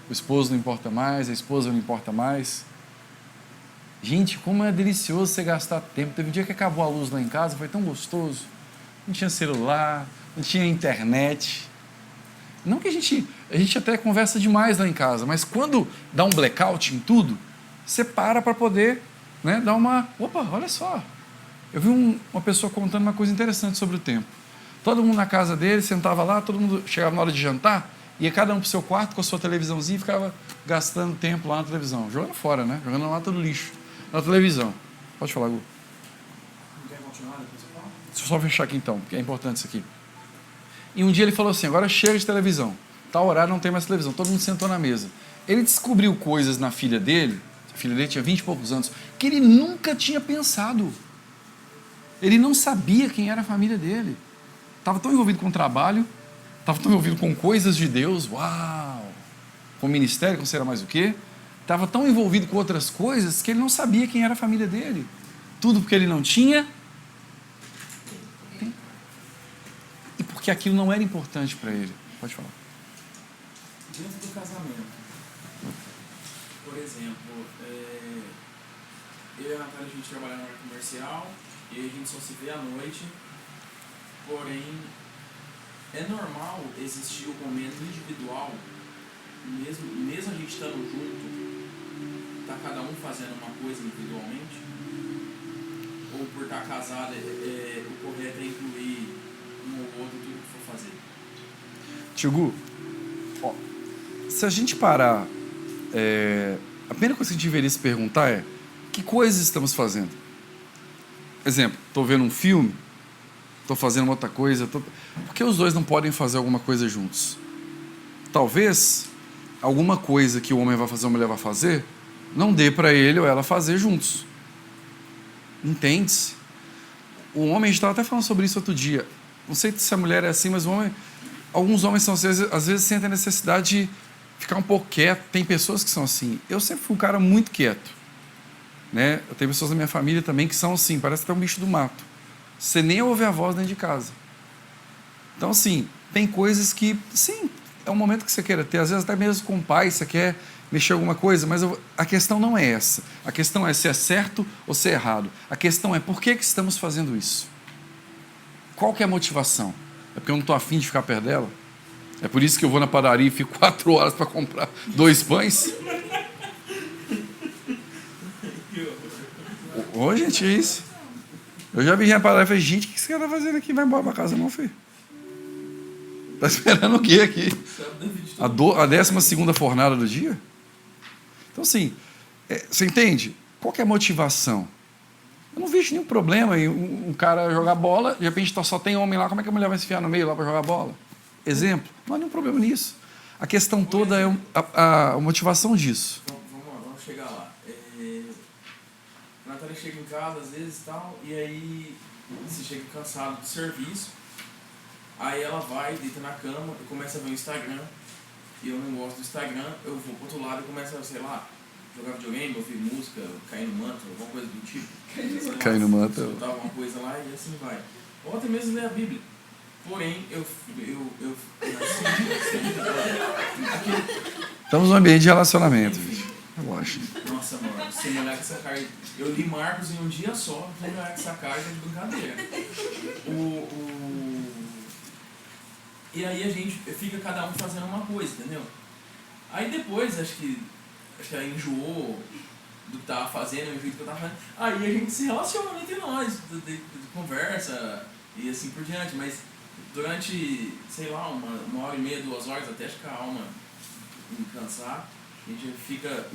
o esposo não importa mais, a esposa não importa mais. Gente, como é delicioso você gastar tempo. Teve um dia que acabou a luz lá em casa, foi tão gostoso. Não tinha celular, não tinha internet. Não que a gente até conversa demais lá em casa, mas quando dá um blackout em tudo, você para poder, né, dar uma... Opa, olha só. Eu vi uma pessoa contando uma coisa interessante sobre o tempo. Todo mundo na casa dele, sentava lá, todo mundo chegava na hora de jantar, ia cada um para o seu quarto com a sua televisãozinha e ficava gastando tempo lá na televisão. Jogando fora, né? Jogando lá todo lixo. Na televisão. Pode falar, Gu. Não quer continuar depois eu falo? Deixa eu só fechar aqui então, porque é importante isso aqui. E um dia ele falou assim, agora chega de televisão. Tal horário não tem mais televisão. Todo mundo sentou na mesa. Ele descobriu coisas na filha dele, a filha dele tinha 20 e poucos anos, que ele nunca tinha pensado. Ele não sabia quem era a família dele. Estava tão envolvido com o trabalho, estava tão envolvido com coisas de Deus, uau! Com o ministério, com sei lá mais o quê. Estava tão envolvido com outras coisas que ele não sabia quem era a família dele. Tudo porque ele não tinha. E porque aquilo não era importante para ele. Pode falar. Dentro do casamento, por exemplo, eu e a Natália, a gente trabalha na área comercial e a gente só se vê à noite. Porém, é normal existir o momento individual, mesmo a gente estando junto, tá cada um fazendo uma coisa individualmente? Ou por estar casado, o correto é incluir um ou outro em tudo que for fazer? Tio Gu, ó, se a gente parar, a primeira coisa que a gente deveria se perguntar é que coisas estamos fazendo? Exemplo, estou vendo um filme, estou fazendo outra coisa, por que os dois não podem fazer alguma coisa juntos? Talvez alguma coisa que o homem vai fazer ou a mulher vai fazer não dê para ele ou ela fazer juntos. Entende-se? O homem, a gente estava até falando sobre isso outro dia, não sei se a mulher é assim, mas o homem, Alguns homens são, às vezes sentem a necessidade de ficar um pouco quieto. Tem pessoas que são assim. Eu sempre fui um cara muito quieto. Né? Eu tenho pessoas da minha família também que são assim, parece que é um bicho do mato. Você nem ouve a voz dentro de casa. Então, assim, tem coisas que, sim, é um momento que você queira ter. Às vezes até mesmo com o pai, você quer mexer alguma coisa, mas a questão não é essa. A questão é se é certo ou se é errado. A questão é por que estamos fazendo isso? Qual que é a motivação? É porque eu não estou afim de ficar perto dela? É por isso que eu vou na padaria e fico 4 horas para comprar 2 pães? Ô, gente, é isso. Eu já vi na padaria e falei, gente, o que esse cara está fazendo aqui? Vai embora para casa não, filho. Está esperando o quê aqui? A 12ª fornada do dia? Então, assim, você entende? Qual que é a motivação? Eu não vejo nenhum problema em um cara jogar bola, de repente só tem homem lá, como é que a mulher vai se enfiar no meio lá para jogar bola? Exemplo, não há nenhum problema nisso. A questão toda é a motivação disso. Vamos chegar lá. A Natália chega em casa às vezes e tal, e aí você chega cansado do serviço, aí ela vai, deita na cama e começa a ver o Instagram, e eu não gosto do Instagram, eu vou pro outro lado e começo a, sei lá, jogar videogame, ouvir música, cair no manto, alguma coisa do tipo. Cair no manto. Soltar alguma coisa lá e assim vai. Ou até mesmo ler a Bíblia. Porém, Estamos num ambiente de relacionamento, gente. Relaxa. Nossa, mano, se molhar com essa carga. Eu li Marcos em um dia só, vou molhar com essa carga de brincadeira. E aí a gente fica cada um fazendo uma coisa, entendeu? Aí depois, acho que ela enjoou do que tava fazendo, do jeito que eu tava fazendo. Aí a gente se relaciona entre nós, de conversa e assim por diante, mas durante, sei lá, uma hora e meia, 2 horas, até acho que a alma me cansar, a gente fica...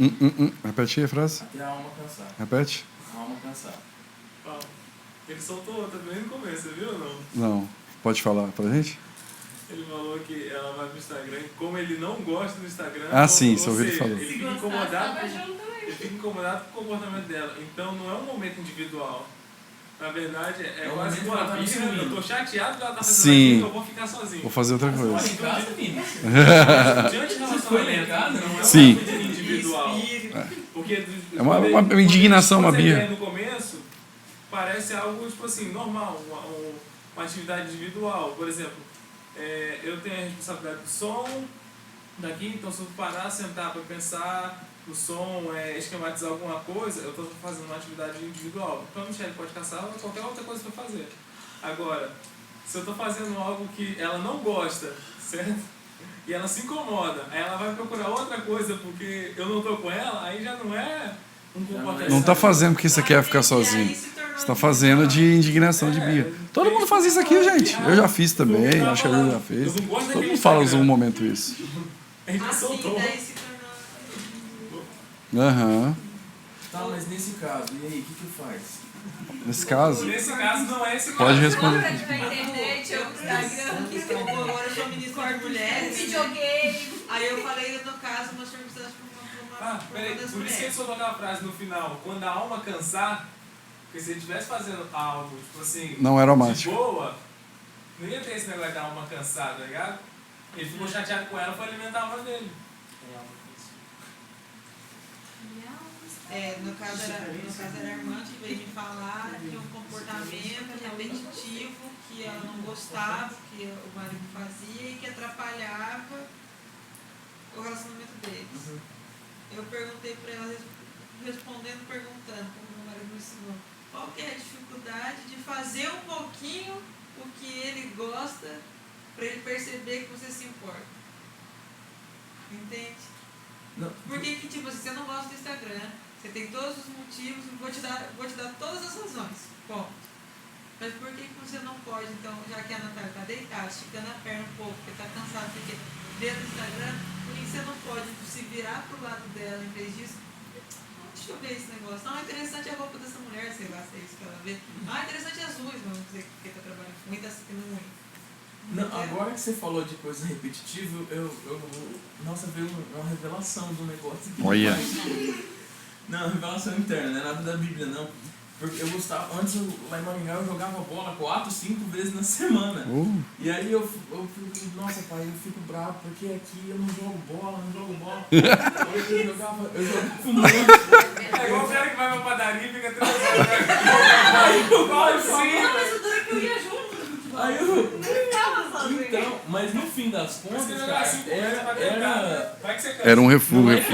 Repete aí a frase. Até a alma cansar. Repete. A alma cansar. Ele soltou também no começo, viu ou não? Não. Pode falar pra gente? Ele falou que ela vai pro Instagram e como ele não gosta do Instagram... Ah, sim, isso ouvi ele falando. Ele fica incomodado com o comportamento dela. Então não é um momento individual. Na verdade, é quase momento uma que ela tá birra. me Eu tô chateado que ela tá fazendo Sim. aquilo, eu vou ficar sozinho. Vou fazer outra coisa. Olha em casa, menino. Diante do Você foi lá em relacionamento, casa? não é uma Sim. coisa individual. Porque É uma indignação, uma birra. No começo, parece algo, tipo assim, normal, uma atividade individual. Por exemplo, eu tenho a responsabilidade do som daqui, então se eu parar, sentar para pensar no som, esquematizar alguma coisa, eu estou fazendo uma atividade individual. Então a Michelle pode caçar ou qualquer outra coisa para fazer. Agora, se eu estou fazendo algo que ela não gosta, certo? E ela se incomoda, aí ela vai procurar outra coisa porque eu não estou com ela, aí já não é um comportamento. Não está fazendo porque você quer ficar sozinho. Você está fazendo de indignação, de birra. Todo mundo faz isso aqui, gente. Eu já fiz também, acho que a Bíblia já fez. Todo mundo fala em algum momento isso. A gente Assim, soltou. daí se tornou... Aham. Tá, mas nesse caso, e aí, o que faz? Nesse caso, Nesse caso, não é esse caso. pode responder. Agora a internet, eu Instagram, que agora eu sou ministro de mulheres, videogame. Aí eu falei, no caso, uma circunstância para uma Peraí, das por isso que ele mulheres. soltou aquela frase no final. Quando a alma cansar, porque se ele estivesse fazendo algo, tipo assim, Não era de romântico. boa, não ia ter esse negócio da alma cansada, tá ligado? Ele ficou chateado com ela, foi alimentar a alma dele. No caso era a irmã que veio me falar que um comportamento repetitivo que ela não gostava, que o marido fazia e que atrapalhava o relacionamento deles. Eu perguntei para ela, respondendo, perguntando, como o marido me ensinou, qual que é a dificuldade de fazer um pouquinho o que ele gosta para ele perceber que você se importa. Entende? Não. Porque que, tipo, se você não gosta do Instagram, você tem todos os motivos, vou te dar todas as razões. Ponto. Mas por que você não pode, então, já que a Natália está deitada, esticando a perna um pouco, porque está cansada, porque dentro do Instagram, por que você não pode se virar pro lado dela em vez disso? Deixa eu ver esse negócio. Não, é interessante a roupa dessa mulher, sei lá, se é isso que ela vê. Ah, é interessante as unhas, vamos dizer que está trabalhando com está assistindo unha. Não, agora que você falou de coisa repetitiva, nossa, veio uma revelação do negócio. Olha. Não, revelação interna, não é nada da Bíblia, não. Porque eu gostava, antes lá em Maringá eu jogava bola 4, 5 vezes na semana. E aí eu fico, nossa pai, eu fico bravo porque aqui eu não jogo bola. Eu jogava muito. É igual o cara que vai pra padaria e fica 3 horas. Aí eu falo assim. Não, mas o duro é que eu ia junto. Aí eu. Ficava sozinho. Então, mas no fim das contas, Você jogar cara, 5 vezes pra tentar, né? Vai que você cansa. Era um refúgio. não é que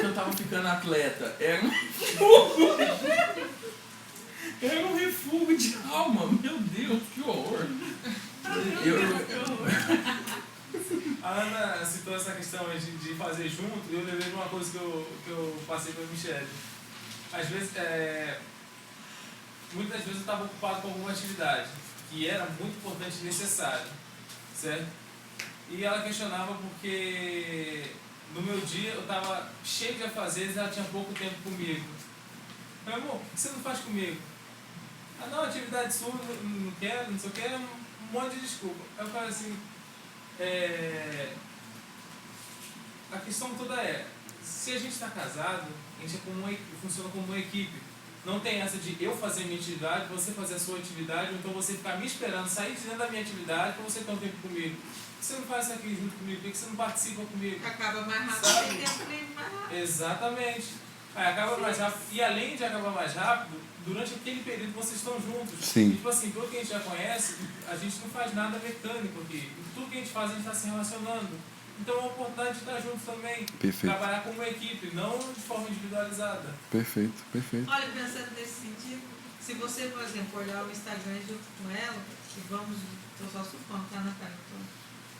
eu tava ficando atleta, era um refúgio de alma, meu Deus, que horror. A Ana citou essa questão de fazer junto, e eu lembrei de uma coisa que eu passei com a Michelle. Às vezes, muitas vezes eu estava ocupado com alguma atividade que era muito importante e necessária, certo? E ela questionava porque no meu dia eu estava cheio de afazeres e ela tinha pouco tempo comigo. Eu falei, amor, por que você não faz comigo? Ah não, atividade sua, não quero, não sei o que, um monte de desculpa. Aí eu falei assim, a questão toda é, se a gente está casado, a gente funciona como uma equipe. Não tem essa de eu fazer minha atividade, você fazer a sua atividade, ou então você ficar me esperando sair de dentro da minha atividade para você ter um tempo comigo. Por que você não faz isso aqui junto comigo? Por que você não participa comigo? Acaba mais rápido, Sabe? tem tempo livre mais rápido. Exatamente. Aí acaba mais rápido. E além de acabar mais rápido, durante aquele período vocês estão juntos. Sim. E, tipo assim, pelo que a gente já conhece, a gente não faz nada mecânico aqui. Tudo que a gente faz, a gente está se relacionando. Então é uma oportunidade de estar juntos também. Perfeito. Trabalhar como uma equipe, não de forma individualizada. Perfeito, perfeito. Olha, pensando nesse sentido, se você, por exemplo, olhar o Instagram junto com ela, e vamos, estou só supondo, tá, Natália?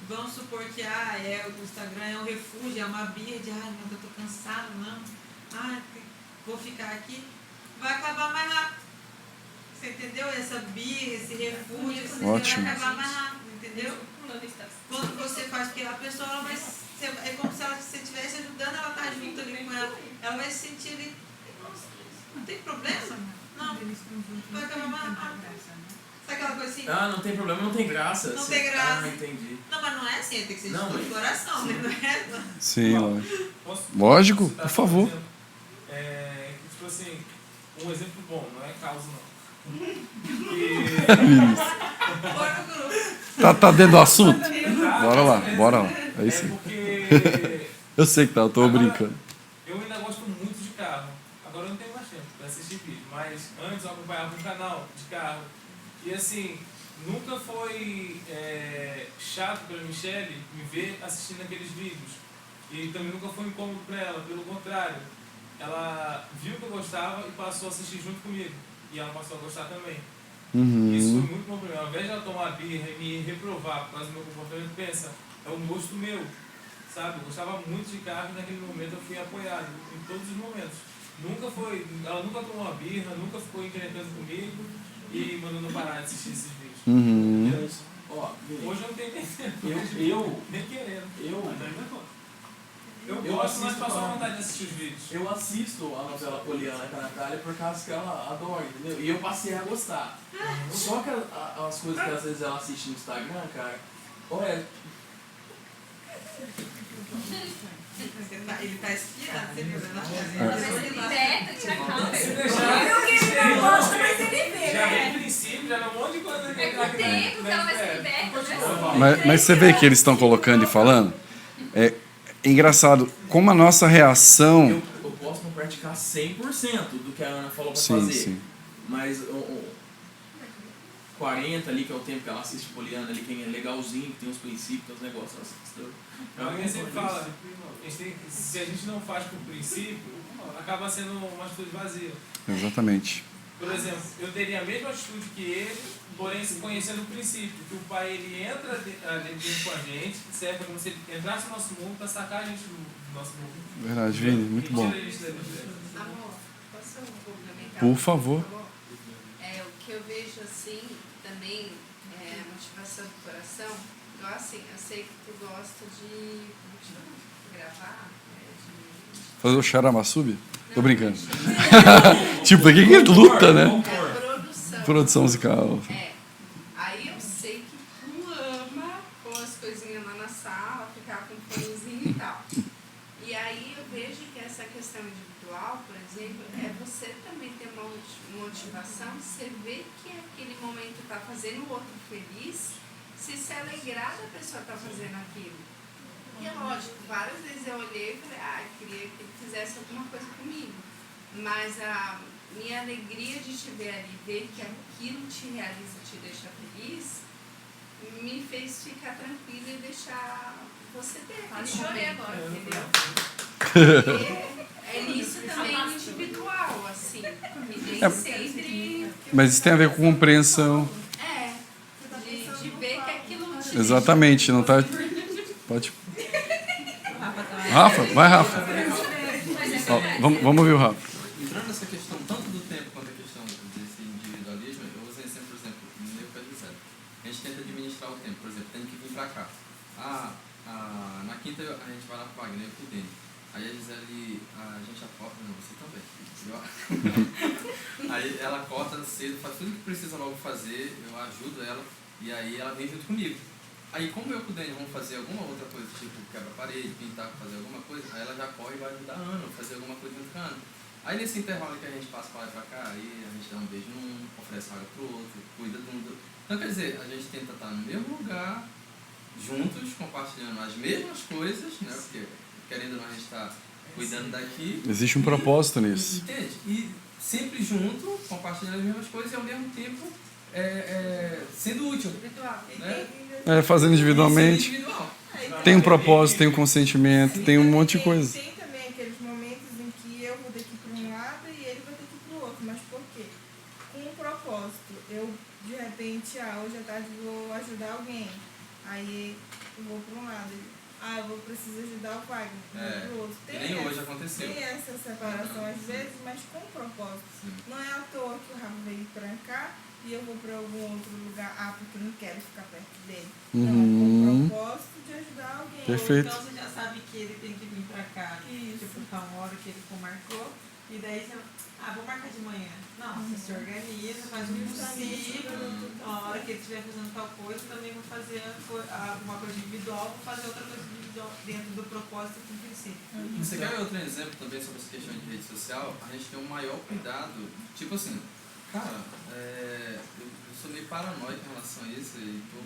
Vamos supor que o Instagram é um refúgio, é uma birra de, mas eu tô cansado, não. Vou ficar aqui. Vai acabar mais rápido. Você entendeu? Essa birra, esse refúgio, Ótimo. vai acabar mais rápido, entendeu? Quando você faz, porque a pessoa ela vai, é como se você estivesse ajudando, ela tá junto ali com ela vai se sentir ali, não tem problema? Não, vai acabar mais rápido. Sabe aquela coisa assim? não tem problema, não tem graça. Não tem graça. Entendi. Não, mas não é assim, tem que ser de Não, todo mas- coração, né? Não é? Sim, lógico. Posso Lógico, citar por favor. um exemplo? Tipo assim, um exemplo bom, não é causa não. Põe no grupo. Tá dentro do assunto? Bora Bora lá. É isso aí. porque Eu sei que tá, eu tô Agora, brincando. eu ainda gosto muito de carro. Agora eu não tenho mais tempo para assistir vídeo, mas antes eu acompanhava um canal de carro. E assim, nunca foi chato pela Michelle me ver assistindo aqueles vídeos. E também nunca foi incômodo para ela, pelo contrário. Ela viu que eu gostava e passou a assistir junto comigo. E ela passou a gostar também. Isso foi muito bom para mim. Ao invés de ela tomar birra e me reprovar por causa do meu comportamento, pensa, é um gosto meu. Sabe? Eu gostava muito de carro e naquele momento eu fui apoiado, em todos os momentos. Ela nunca tomou uma birra, nunca ficou encrementando comigo e mandando parar de assistir esses vídeos. Entendeu? Ó, Hoje eu não tenho nem tempo, nem querendo. Eu gosto, mas assisto passo a- a vontade de assistir os vídeos. Eu assisto a novela Poliana com a Natália por causa que ela adora, entendeu? E eu passei a gostar. Só que as coisas que às vezes ela assiste no Instagram, cara, olha, Ele tá espiando, você viu? Mas ele liberta, tira a calma. Se deixar, Eu que não gosto, mas ele vê, já né? vem princípio, já vem um monte de coisa É com o tempo que ela vai se liberta, né? Mas você vê que eles estão colocando e falando? É engraçado, como a nossa reação. eu posso não praticar 100% do que a Ana falou pra Sim, fazer. sim. Mas 40 ali, que é o tempo que ela assiste Poliana ali, quem é legalzinho, que tem os princípios, tem os negócios, ela assiste. Alguém sempre fala, se a gente não faz por princípio, acaba sendo uma atitude vazia. Exatamente. Por exemplo, eu teria a mesma atitude que ele, porém se conhecendo o princípio, que o pai ele entra dentro com a gente, serve como se ele entrasse no nosso mundo para sacar a gente do nosso mundo. Verdade, Vini, muito E bom. tira a gente dali. Amor, posso complementar? Por favor. O que eu vejo assim, também, a motivação do coração, igual assim, eu sei que tu gosta de gravar, Fazer o Xaramassubi? Tô brincando. Tipo, aqui que luta, né? produção. Produção musical. Aí eu sei que tu ama pôr as coisinhas lá na sala, ficar com fonezinho e tal. E aí eu vejo que essa questão individual, por exemplo, é você também ter uma motivação, você vê que aquele momento está fazendo o outro feliz, se alegrar da pessoa estar fazendo aquilo. E é lógico, várias vezes eu olhei e falei, queria que ele fizesse alguma coisa comigo. Mas a minha alegria de te ver ali, ver que aquilo te realiza, te deixa feliz, me fez ficar tranquila e deixar você ter aquele Chorei momento, agora. entendeu? É isso também no individual, assim, que nem sempre... Mas isso tem a ver com compreensão. De ver que aquilo te Exatamente, não tá... Pode... Rafa? Vai, Rafa. Ó, vamos ouvir o Rafa. Entrando nessa questão, tanto do tempo quanto a questão desse individualismo, eu usei sempre, por exemplo, no meu pé de zero. A gente tenta administrar o tempo, por exemplo, tem que vir pra cá. Na quinta a gente vai lá pro Wagner, eu pro Dene. Aí a Gisele, a gente acorda, não, você também. Aí ela acorda cedo, faz tudo que precisa logo fazer, eu ajudo ela, e aí ela vem junto comigo. Aí como eu e o Dene vamos fazer alguma outra coisa, tipo quebra-parede, pintar, fazer alguma coisa, aí ela já corre e vai ajudar a Ana, fazer alguma coisa junto com a Ana. Aí nesse intervalo que a gente passa pra lá e pra cá, aí a gente dá um beijo num, oferece água pro outro, cuida de um do... Então quer dizer, a gente tenta estar no mesmo lugar, juntos, compartilhando as mesmas coisas, né? Porque querendo ou não a gente está cuidando daqui. Existe um propósito nisso. Entende? E sempre junto, compartilhando as mesmas coisas e ao mesmo tempo sendo útil. Né? Fazendo individualmente. Individual. Tem um propósito, tem um consentimento, tem um monte de coisa. Tem também aqueles momentos em que eu vou daqui para um lado e ele vai daqui para o outro. Mas por quê? Com um propósito. Eu, de repente, hoje à tarde vou ajudar alguém. Aí eu vou para um lado. Eu preciso ajudar o Wagner. Vou pro outro. Que nem hoje aconteceu. Tem essa separação às vezes, mas com propósito. Sim. Não é à toa que o Rafa veio para cá e eu vou para algum outro lugar. Porque eu não quero ficar perto dele. Não, com o propósito de ajudar alguém. Perfeito. Então você já sabe que ele tem que vir pra cá. Isso. Tipo, tá uma hora que ele marcou. E daí você... vou marcar de manhã. Não, você se organiza, faz o possível. A hora que ele estiver fazendo tal coisa, também vou fazer uma coisa individual, vou fazer outra coisa individual dentro do propósito que precisa. Você quer outro exemplo também sobre essa questão de rede social? A gente tem um maior cuidado. Tipo assim, cara, eu sou meio paranoico em relação a isso e tô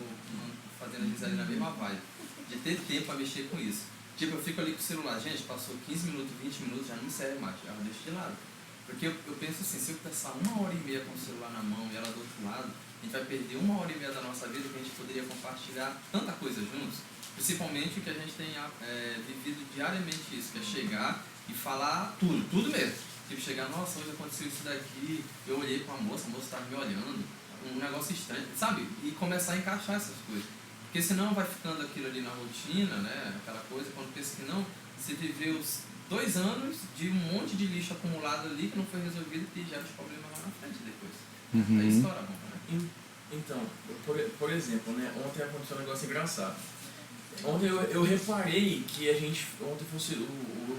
fazendo a Gisele na mesma vibe. De ter tempo para mexer com isso. Tipo, eu fico ali com o celular, gente, passou 15 minutos, 20 minutos, já não me serve mais, já deixo de lado. Porque eu penso assim, se eu passar 1h30 com o celular na mão e ela do outro lado, a gente vai perder 1h30 da nossa vida que a gente poderia compartilhar tanta coisa juntos, principalmente o que a gente tem vivido diariamente isso, que é chegar e falar tudo mesmo. Tipo, chegar, nossa, hoje aconteceu isso daqui, eu olhei para a moça estava me olhando, um negócio estranho, sabe? E começar a encaixar essas coisas. Porque senão vai ficando aquilo ali na rotina, né? Aquela coisa, quando pensa que não, você viveu 2 anos de um monte de lixo acumulado ali que não foi resolvido e gera os problemas lá na frente depois. Aí estoura a bomba, né? Então, por exemplo, né, ontem aconteceu um negócio engraçado. Ontem eu reparei que a gente, eu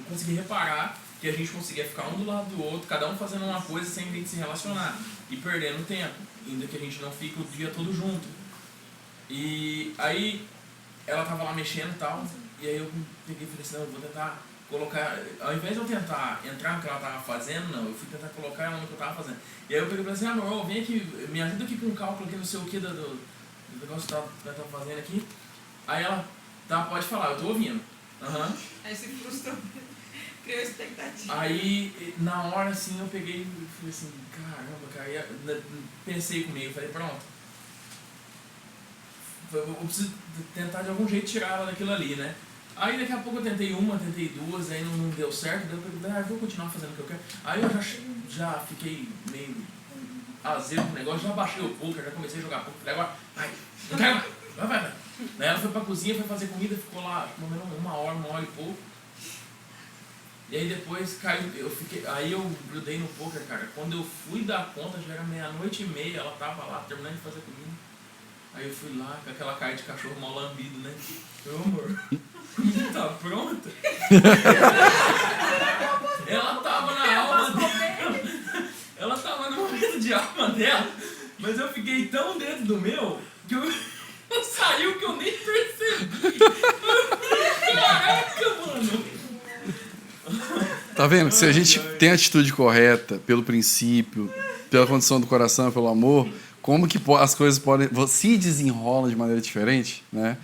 consegui reparar que a gente conseguia ficar um do lado do outro, cada um fazendo uma coisa sem a gente se relacionar e perdendo tempo, ainda que a gente não fique o dia todo junto. E aí ela tava lá mexendo e tal, e aí eu peguei e falei assim, não, eu vou tentar colocar, ao invés de eu tentar entrar no que ela tava fazendo, não, eu fui tentar colocar ela no que eu tava fazendo. E aí eu peguei e falei assim, amor, vem aqui, me ajuda aqui com um cálculo aqui, não sei o que, do negócio que ela tá fazendo aqui. Aí ela, tá, pode falar, eu tô ouvindo. Aí se frustrou, criou expectativa. Aí, na hora assim, eu peguei e falei assim, caramba, cara, e pensei comigo, falei, pronto. Eu preciso tentar de algum jeito tirar ela daquilo ali, né? Aí daqui a pouco eu tentei uma, tentei duas, aí não deu certo, daí eu falei, eu vou continuar fazendo o que eu quero. Aí eu já fiquei meio azedo com o negócio, já baixei o poker, já comecei a jogar poker, falei, agora, vai, não quero mais, vai. Daí ela foi pra cozinha, foi fazer comida, ficou lá, pelo menos 1 hora e pouco. E aí depois caiu, aí eu grudei no poker, cara. Quando eu fui dar conta, já era 00:30, ela tava lá, terminando de fazer comida. Aí eu fui lá com aquela cara de cachorro mal lambido, né? Meu amor, tá pronta? Ela tava na alma dela. Ela tava no momento de alma dela. Mas eu fiquei tão dentro do meu que saiu que eu nem percebi. Caraca, mano. vendo? Se a gente tem a atitude correta, pelo princípio, pela condição do coração, pelo amor, como que as coisas se desenrolam de maneira diferente, né?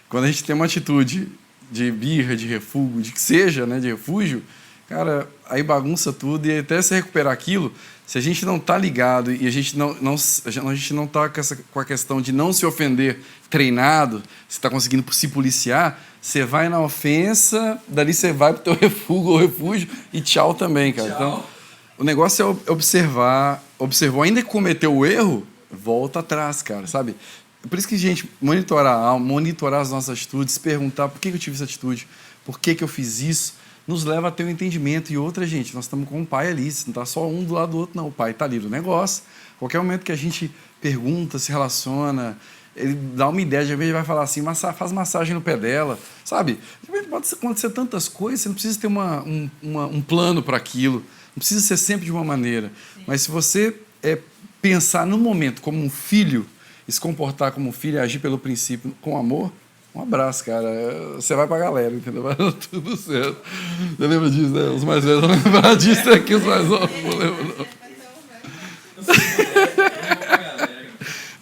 Quando a gente tem uma atitude de birra, de refúgio, de que seja, né, de refúgio, cara, aí bagunça tudo e até se recuperar aquilo, se a gente não está ligado e a gente não está com a questão de não se ofender treinado, você está conseguindo se policiar, você vai na ofensa, dali você vai para o teu refúgio e tchau também, cara. Tchau. Então, o negócio é observou, ainda que cometeu o erro, volta atrás, cara, sabe? Por isso que, gente, monitorar as nossas atitudes, perguntar por que eu tive essa atitude, por que eu fiz isso, nos leva a ter um entendimento. E outra, gente, nós estamos com o pai ali, não está só um do lado do outro, não. O pai está ali no negócio. Qualquer momento que a gente pergunta, se relaciona, ele dá uma ideia, de vez vai falar assim, faz massagem no pé dela, sabe? Pode acontecer tantas coisas, você não precisa ter um plano para aquilo, não precisa ser sempre de uma maneira. Sim. Mas se você pensar no momento como um filho, e se comportar como um filho e agir pelo princípio com amor, um abraço, cara. Você vai pra galera, entendeu? Vai dar tudo certo. Você lembra disso, né? Os mais velhos vão lembrar disso aqui, os mais novos não lembram, não.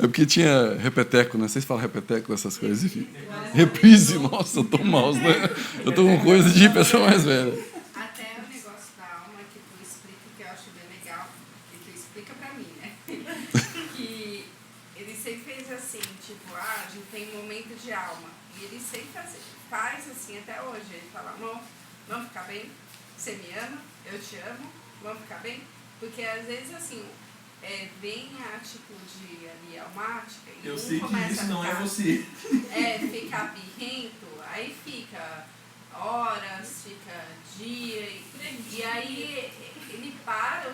É porque tinha repeteco, né? Vocês falam repeteco, essas coisas, enfim. Reprise, nossa, eu tô mal, né? Eu tô com coisa de pessoa mais velha. Até o negócio da alma que tu explica, que eu acho bem legal, que tu explica pra mim, né? Que ele sempre fez assim, tipo, a gente tem um momento de alma. E ele sempre faz assim até hoje. Ele fala, amor, vamos ficar bem? Você me ama? Eu te amo? Vamos ficar bem? Porque às vezes assim, vem a atitude ali almática e eu sei que isso não é você. Ficar birrento, aí fica horas, fica dia, e aí ele para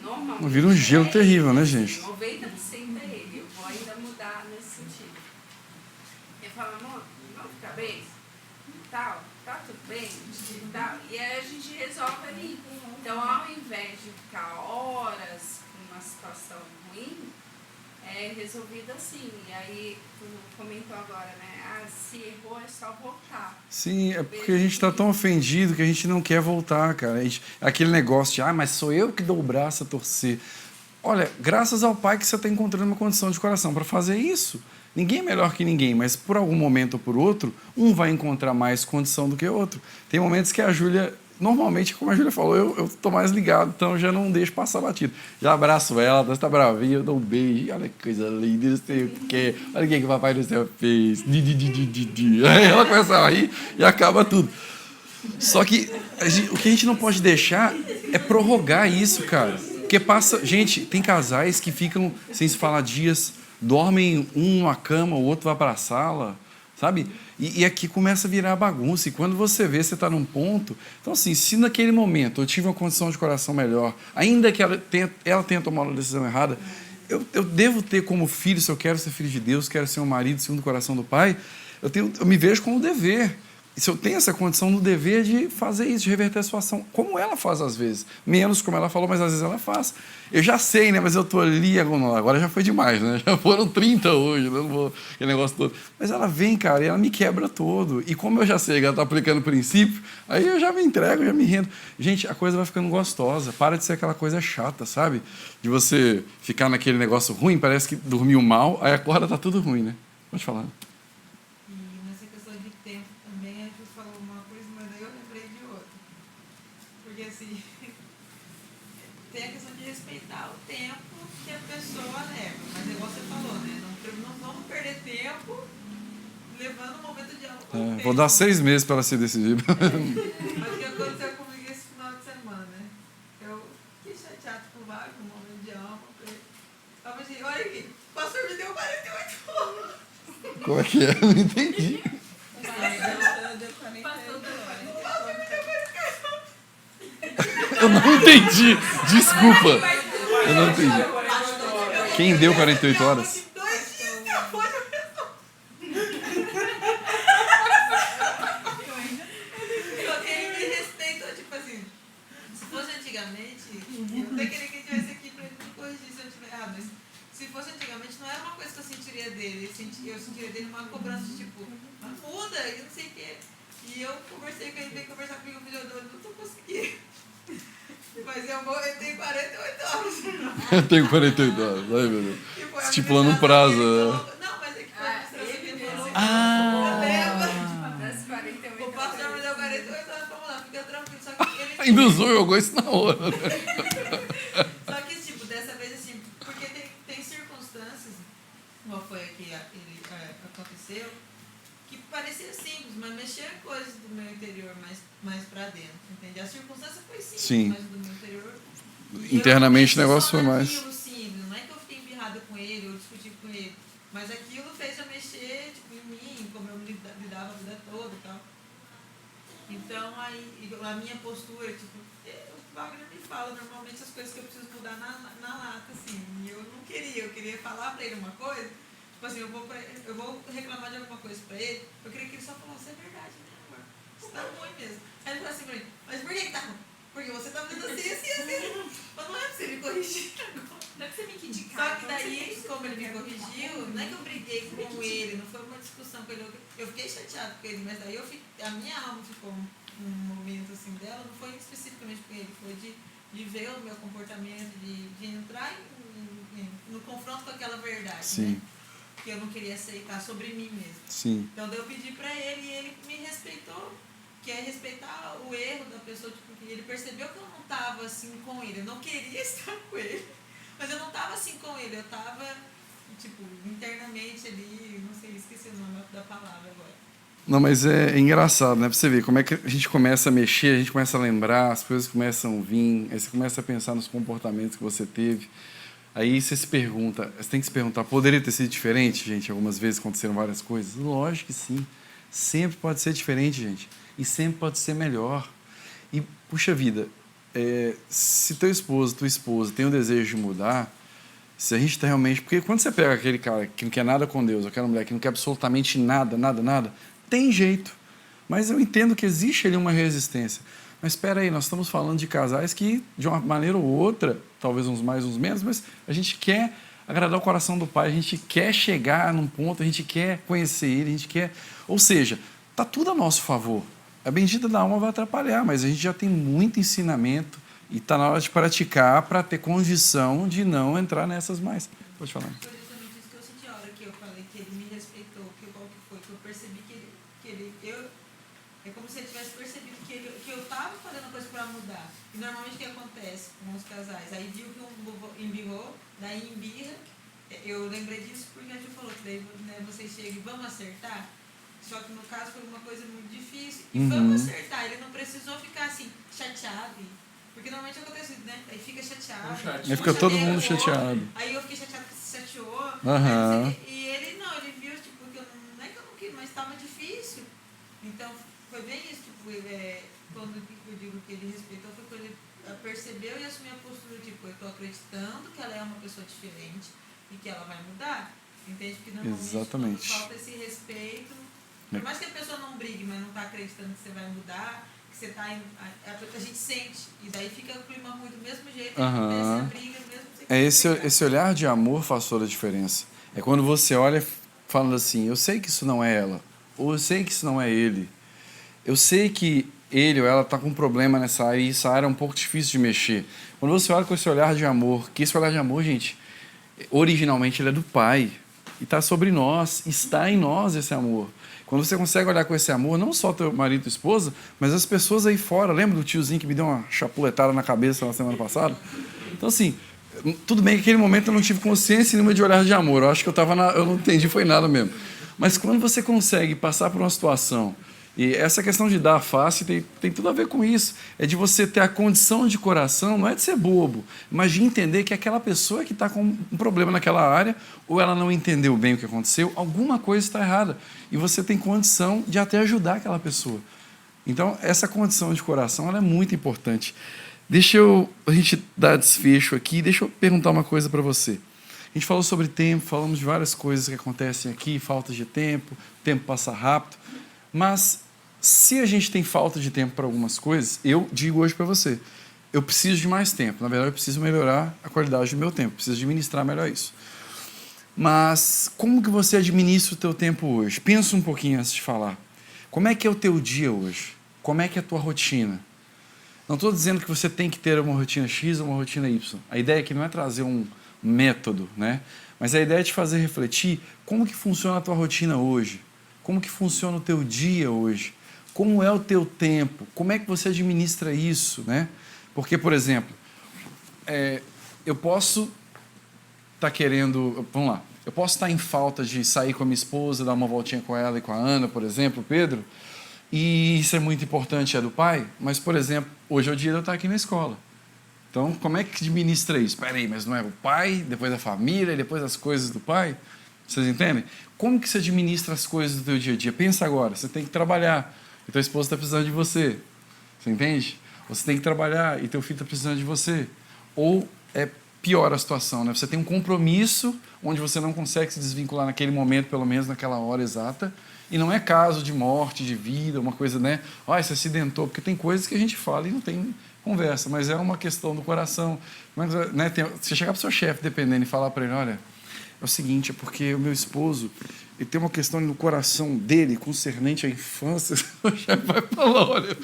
normalmente. Vira um gelo terrível, né, gente? 90% é ele, eu vou ainda mudar nesse sentido. Ele fala, amor, vamos ficar bem? Tal, tá tudo bem? Tal. E aí a gente resolve ali. Então, ao invés de ficar horas numa situação ruim, é resolvido assim. E aí, tu comentou agora, né? Se errou, é só voltar. Sim, é porque a gente está tão ofendido que a gente não quer voltar, cara. Aquele negócio de, mas sou eu que dou o braço a torcer. Olha, graças ao Pai que você está encontrando uma condição de coração para fazer isso. Ninguém é melhor que ninguém, mas por algum momento ou por outro, um vai encontrar mais condição do que o outro. Tem momentos que a Júlia, normalmente, como a Júlia falou, eu estou mais ligado, então eu já não deixo passar batido. Já abraço ela, ela está bravinha, eu dou um beijo, olha que coisa linda, não sei o quê, olha o que o Papai do Céu fez. Aí ela começa a rir e acaba tudo. Só que o que a gente não pode deixar é prorrogar isso, cara. Porque passa... Gente, tem casais que ficam sem se falar dias, dormem um na cama, o outro vai para a sala, sabe? E aqui começa a virar bagunça. E quando você vê, você está num ponto... Então, assim, se naquele momento eu tive uma condição de coração melhor, ainda que ela tenha tomado uma decisão errada, eu devo ter como filho, se eu quero ser filho de Deus, quero ser um marido segundo o coração do Pai, eu me vejo como dever. E se eu tenho essa condição no dever de fazer isso, de reverter a situação, como ela faz às vezes. Menos como ela falou, mas às vezes ela faz. Eu já sei, né? Mas eu estou ali, agora já foi demais, né? Já foram 30 hoje, né? Não vou, aquele negócio todo. Mas ela vem, cara, e ela me quebra todo. E como eu já sei que ela está aplicando o princípio, aí eu já me entrego, já me rendo. Gente, a coisa vai ficando gostosa. Para de ser aquela coisa chata, sabe? De você ficar naquele negócio ruim, parece que dormiu mal, aí acorda, tá tudo ruim, né? Pode falar. Tem a questão de respeitar o tempo que a pessoa leva. Mas é igual você falou, né? Não vamos perder tempo levando o momento de algo. Vou dar 6 meses para ela se decidir. Mas o que aconteceu comigo esse final de semana, né? Eu fiquei chateado com o Wagner, no momento de alma. Tava assim, olha aqui, o pastor me deu 48 horas. Como é que é? Não entendi. Eu não entendi. Desculpa. Eu não entendi. Quem deu 48 horas? 2 dias depois eu Só que ele me respeitou, tipo assim, se fosse antigamente, eu até queria que ele estivesse aqui pra ele me corrigir se eu estiver errado, mas se fosse antigamente não era uma coisa que eu sentiria dele, eu sentiria dele uma cobrança, tipo, muda, e não sei o quê. E eu conversei com ele, veio conversar comigo, eu não tô conseguindo. Mas eu tenho 48 horas. Eu tenho 48 horas. Ai, meu Deus. E foi a Estipulando um administração prazo. que ele Né? colocou. Não, mas é que foi a administração que ele falou. Das 48 O pastor me deu 48 horas pra mudar, fica tranquilo. Só que ele. Ainda usou, jogou isso na hora. Né? Só que, tipo, dessa vez, assim, porque tem circunstâncias, como foi aqui, aconteceu, que parecia simples, mas mexeu em coisas do meu interior mais pra dentro, entende? A circunstância foi simples, Sim. mas do meu interior... Internamente o eu não negócio foi mexi só mais. naquilo simples, não é que eu fiquei embirrada com ele ou discuti com ele, mas aquilo fez eu mexer, tipo, em mim, como eu me lidava a vida toda e tal. Então, aí, a minha postura, tipo, o Wagner me fala normalmente as coisas que eu preciso mudar na lata, assim, e eu não queria, eu queria falar pra ele uma coisa, tipo assim, eu vou reclamar de alguma coisa pra ele, eu queria que ele só falasse, é verdade, né, amor? Isso tá ruim mesmo. Aí ele falou assim pra mim, mas por que tá ruim? Porque você tá fazendo assim, assim, assim. Mas não é pra você me corrigir agora. Não é pra você me criticar. Só que daí, como ele me corrigiu, não é que eu briguei com ele, não foi uma discussão com ele. Eu fiquei chateada com ele, mas daí a minha alma ficou um momento assim dela, não foi especificamente com ele, foi de ver o meu comportamento, de entrar no confronto com aquela verdade, Sim. né? Que eu não queria aceitar sobre mim mesmo. Sim. Então daí eu pedi pra ele e ele me respeitou, que é respeitar o erro da pessoa, tipo, que ele percebeu que eu não tava assim com ele, eu não queria estar com ele, mas eu não tava assim com ele, eu tava, tipo, internamente ali, não sei, esqueci o nome da palavra agora. Não, mas é engraçado, né? Pra você ver como é que a gente começa a mexer, a gente começa a lembrar, as coisas começam a vir, aí você começa a pensar nos comportamentos que você teve. Aí você se pergunta, você tem que se perguntar, poderia ter sido diferente, gente? Algumas vezes aconteceram várias coisas. Lógico que sim. Sempre pode ser diferente, gente. E sempre pode ser melhor. E, puxa vida, se teu esposo, tua esposa tem o desejo de mudar, se a gente está realmente... Porque quando você pega aquele cara que não quer nada com Deus, aquela mulher que não quer absolutamente nada, nada, nada, tem jeito. Mas eu entendo que existe ali uma resistência. Mas espera aí, nós estamos falando de casais que, de uma maneira ou outra, talvez uns mais, uns menos, mas a gente quer agradar o coração do Pai, a gente quer chegar num ponto, a gente quer conhecer Ele, a gente quer... Ou seja, está tudo a nosso favor. A bendita da alma vai atrapalhar, mas a gente já tem muito ensinamento e está na hora de praticar para ter condição de não entrar nessas mais. Pode falar. Foi justamente isso que eu senti a hora que eu falei que ele me respeitou, que qual que foi, que eu percebi é como se ele tivesse percebido que eu estava fazendo coisa para mudar. E normalmente o que acontece com os casais? Aí viu que um embirrou, daí embirra, eu lembrei disso porque a gente falou que daí, né, vocês chegam e vamos acertar. Só que no caso foi uma coisa muito difícil. E vamos acertar. Ele não precisou ficar assim, chateado. Porque normalmente acontece, né? Aí fica chateado. Aí fica todo mundo chateado. Aí eu fiquei chateado porque se chateou. Aham. E ele não, ele viu, tipo, que não é que eu não quis, mas estava difícil. Então foi bem isso, tipo, quando eu digo que ele respeitou, foi quando ele percebeu e assumiu a postura, tipo, eu estou acreditando que ela é uma pessoa diferente e que ela vai mudar. Entende? Porque normalmente Exatamente. quando falta esse respeito, por mais que a pessoa não brigue, mas não está acreditando que você vai mudar, que você está indo, a gente sente, e daí fica o clima ruim do mesmo jeito, a briga mesmo. Esse olhar de amor faz toda a diferença. É quando você olha falando assim, eu sei que isso não é ela, ou eu sei que isso não é ele. Eu sei que ele ou ela está com um problema nessa área e essa área é um pouco difícil de mexer. Quando você olha com esse olhar de amor, que esse olhar de amor, gente, originalmente ele é do Pai. E está sobre nós, está em nós esse amor. Quando você consegue olhar com esse amor, não só teu marido e esposa, mas as pessoas aí fora. Lembra do tiozinho que me deu uma chapuletada na cabeça na semana passada? Então, assim, tudo bem que naquele momento eu não tive consciência nenhuma de olhar de amor. Eu acho que eu não entendi, foi nada mesmo. Mas quando você consegue passar por uma situação, e essa questão de dar a face tem tudo a ver com isso. É de você ter a condição de coração, não é de ser bobo, mas de entender que aquela pessoa que está com um problema naquela área, ou ela não entendeu bem o que aconteceu, alguma coisa está errada. E você tem condição de até ajudar aquela pessoa. Então, essa condição de coração ela é muito importante. A gente dar desfecho aqui, deixa eu perguntar uma coisa para você. A gente falou sobre tempo, falamos de várias coisas que acontecem aqui, falta de tempo, o tempo passa rápido. Mas, se a gente tem falta de tempo para algumas coisas, eu digo hoje para você, eu preciso de mais tempo. Na verdade, eu preciso melhorar a qualidade do meu tempo, preciso administrar melhor isso. Mas, como que você administra o teu tempo hoje? Pensa um pouquinho antes de falar. Como é que é o teu dia hoje? Como é que é a tua rotina? Não estou dizendo que você tem que ter uma rotina X ou uma rotina Y. A ideia aqui não é trazer um método, né? Mas a ideia é te fazer refletir como que funciona a tua rotina hoje, como que funciona o teu dia hoje, como é o teu tempo, como é que você administra isso, né? Porque, por exemplo, eu posso estar querendo, vamos lá, eu posso estar em falta de sair com a minha esposa, dar uma voltinha com ela e com a Ana, por exemplo, Pedro, e isso é muito importante, é do pai, mas, por exemplo, hoje é o dia de eu estar aqui na escola. Então, como é que administra isso? Espera aí, mas não é o pai, depois a família, e depois as coisas do pai? Vocês entendem? Como que você administra as coisas do teu dia a dia? Pensa agora, você tem que trabalhar, e tua esposa está precisando de você. Você entende? Você tem que trabalhar, e teu filho está precisando de você. Ou é pior a situação, né? Você tem um compromisso onde você não consegue se desvincular naquele momento, pelo menos naquela hora exata, e não é caso de morte, de vida, uma coisa, né? Ah, você acidentou, porque tem coisas que a gente fala e não tem conversa, mas é uma questão do coração. Mas, né, você chegar para o seu chefe, dependendo, e falar para ele, olha, é o seguinte, é porque o meu esposo, ele tem uma questão no coração dele, concernente à infância, o chefe vai falar, olha,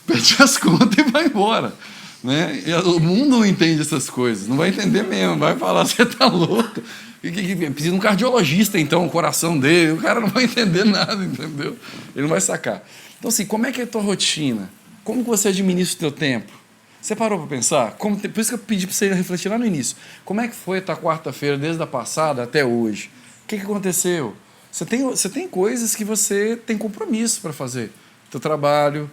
pede as contas e vai embora. Né? E o mundo não entende essas coisas, não vai entender mesmo, vai falar, você está louco. Precisa de um cardiologista, então, o coração dele, o cara não vai entender nada, entendeu? Ele não vai sacar. Então, assim, como é que é a tua rotina? Como que você administra o teu tempo? Você parou para pensar? Por isso que eu pedi para você refletir lá no início. Como é que foi a tua quarta-feira, desde a passada até hoje? O que aconteceu? Você tem coisas que você tem compromisso para fazer. Teu trabalho,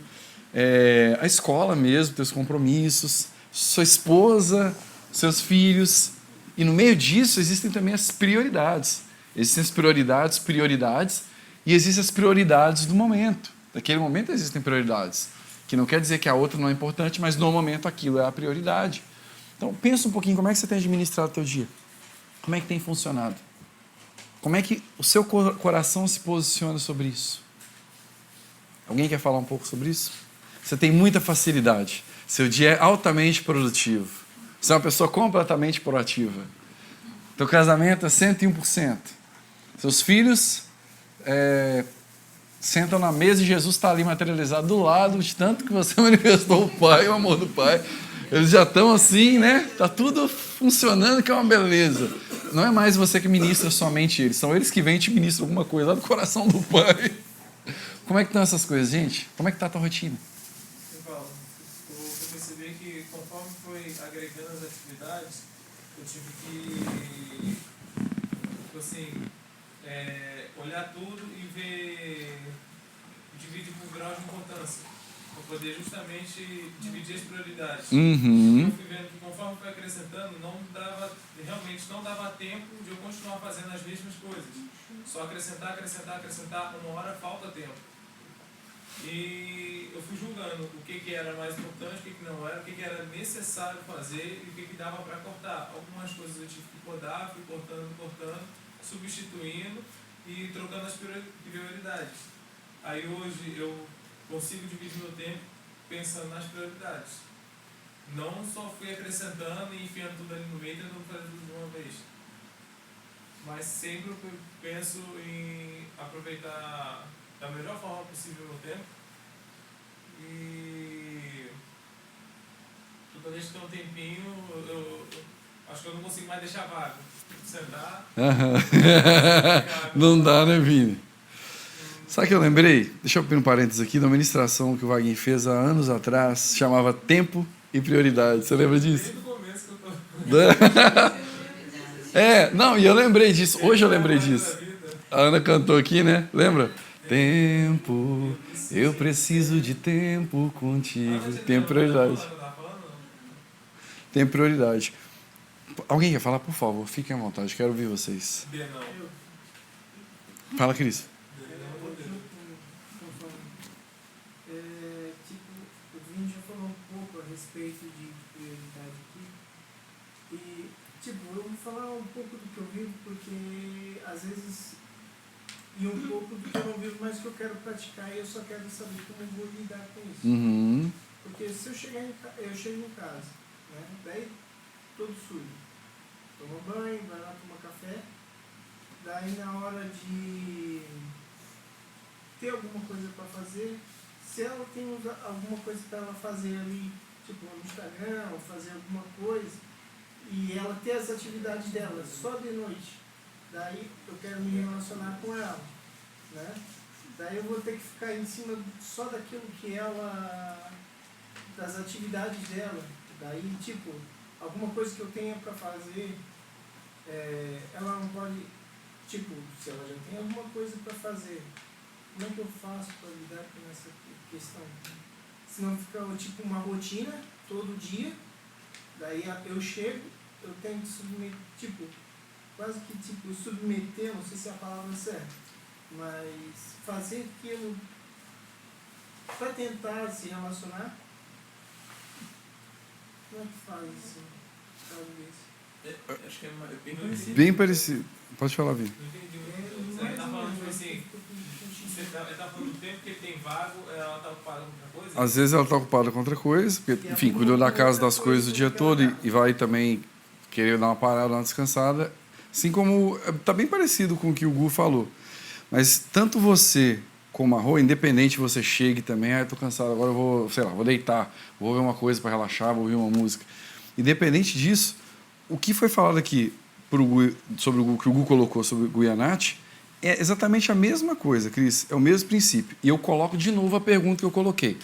a escola mesmo, teus compromissos, sua esposa, seus filhos. E no meio disso existem também as prioridades. Existem as prioridades, e existem as prioridades do momento. Naquele momento existem prioridades, que não quer dizer que a outra não é importante, mas no momento aquilo é a prioridade. Então pensa um pouquinho como é que você tem administrado o teu dia. Como é que tem funcionado? Como é que o seu coração se posiciona sobre isso? Alguém quer falar um pouco sobre isso? Você tem muita facilidade. Seu dia é altamente produtivo. Você é uma pessoa completamente proativa. Teu casamento é 101%. Seus filhos sentam na mesa e Jesus está ali materializado do lado, de tanto que você manifestou o Pai, o amor do Pai. Eles já estão assim, né? Está tudo funcionando, que é uma beleza. Não é mais você que ministra somente eles, são eles que vêm e te ministram alguma coisa lá do coração do Pai. Como é que estão essas coisas, gente? Como é que está a tua rotina? Eu percebi que conforme foi agregando as atividades, eu tive que, tipo assim, olhar tudo e ver, dividir por grau de importância, para poder justamente dividir as prioridades. Uhum. Eu fui vendo que conforme foi acrescentando, realmente não dava tempo de eu continuar fazendo as mesmas coisas. Só acrescentar, uma hora falta tempo. E eu fui julgando o que era mais importante, o que não era, o que era necessário fazer e o que dava para cortar. Algumas coisas eu tive que podar, fui cortando, substituindo e trocando as prioridades. Aí hoje eu consigo dividir meu tempo pensando nas prioridades. Não só fui acrescentando e enfiando tudo ali no meio e tentando fazer tudo de uma vez. Mas sempre eu penso em aproveitar da melhor forma possível o meu tempo. E toda vez que tem um tempinho, eu acho que eu não consigo mais deixar vago. Sentar. Não dá, né, Vini? Sabe o que eu lembrei? Deixa eu abrir um parênteses aqui, da ministração que o Wagner fez há anos atrás, chamava Tempo e Prioridade. Você lembra disso? Desde o começo que eu tô... Não, e eu lembrei disso. Hoje eu lembrei disso. A Ana cantou aqui, né? Lembra? Tempo, eu preciso de tempo contigo. Tem prioridade. Tem prioridade. Alguém quer falar? Por favor, fiquem à vontade, quero ouvir vocês. Fala, Cris. O Vini já falou um pouco a respeito de prioridade aqui. E, eu vou falar um pouco do que eu vivo, porque às vezes, e um pouco do que eu não vivo, mas que eu quero praticar, e eu só quero saber como eu vou lidar com isso. Uhum. Porque se eu chego em casa, né, daí todo sujo, toma banho, vai lá tomar café, daí na hora de ter alguma coisa para fazer, se ela tem alguma coisa para ela fazer ali, tipo no Instagram, ou fazer alguma coisa, e ela ter as atividades dela só de noite, daí eu quero me relacionar com ela, né? Daí eu vou ter que ficar em cima só daquilo que ela, das atividades dela. Daí, tipo, alguma coisa que eu tenha para fazer, ela não pode, tipo, se ela já tem alguma coisa para fazer, como é que eu faço para lidar com essa questão? Senão fica tipo uma rotina todo dia, daí eu chego, eu tenho que submeter, tipo, quase que tipo submeter, não sei se é a palavra certa, mas fazer aquilo para tentar se relacionar. Como é que faz isso? Acho que é bem parecido. Bem parecido. Pode falar, Vini. Não entendi muito. Você tá falando, tipo assim, ele tá falando do tempo que ele tem vago, ela tá ocupada com outra coisa? Às vezes ela está ocupada com outra coisa, porque, enfim, cuidou da casa, das coisas o dia todo e vai também querer dar uma parada, dar uma descansada. Assim como, está bem parecido com o que o Gu falou. Mas tanto você como a Rô, independente você chegue também, estou cansado, agora eu vou, sei lá, vou deitar, vou ver uma coisa para relaxar, vou ouvir uma música. Independente disso, o que foi falado aqui sobre o Gu, que o Gu colocou sobre o Gu e a Nath, é exatamente a mesma coisa, Cris, é o mesmo princípio. E eu coloco de novo a pergunta que eu coloquei.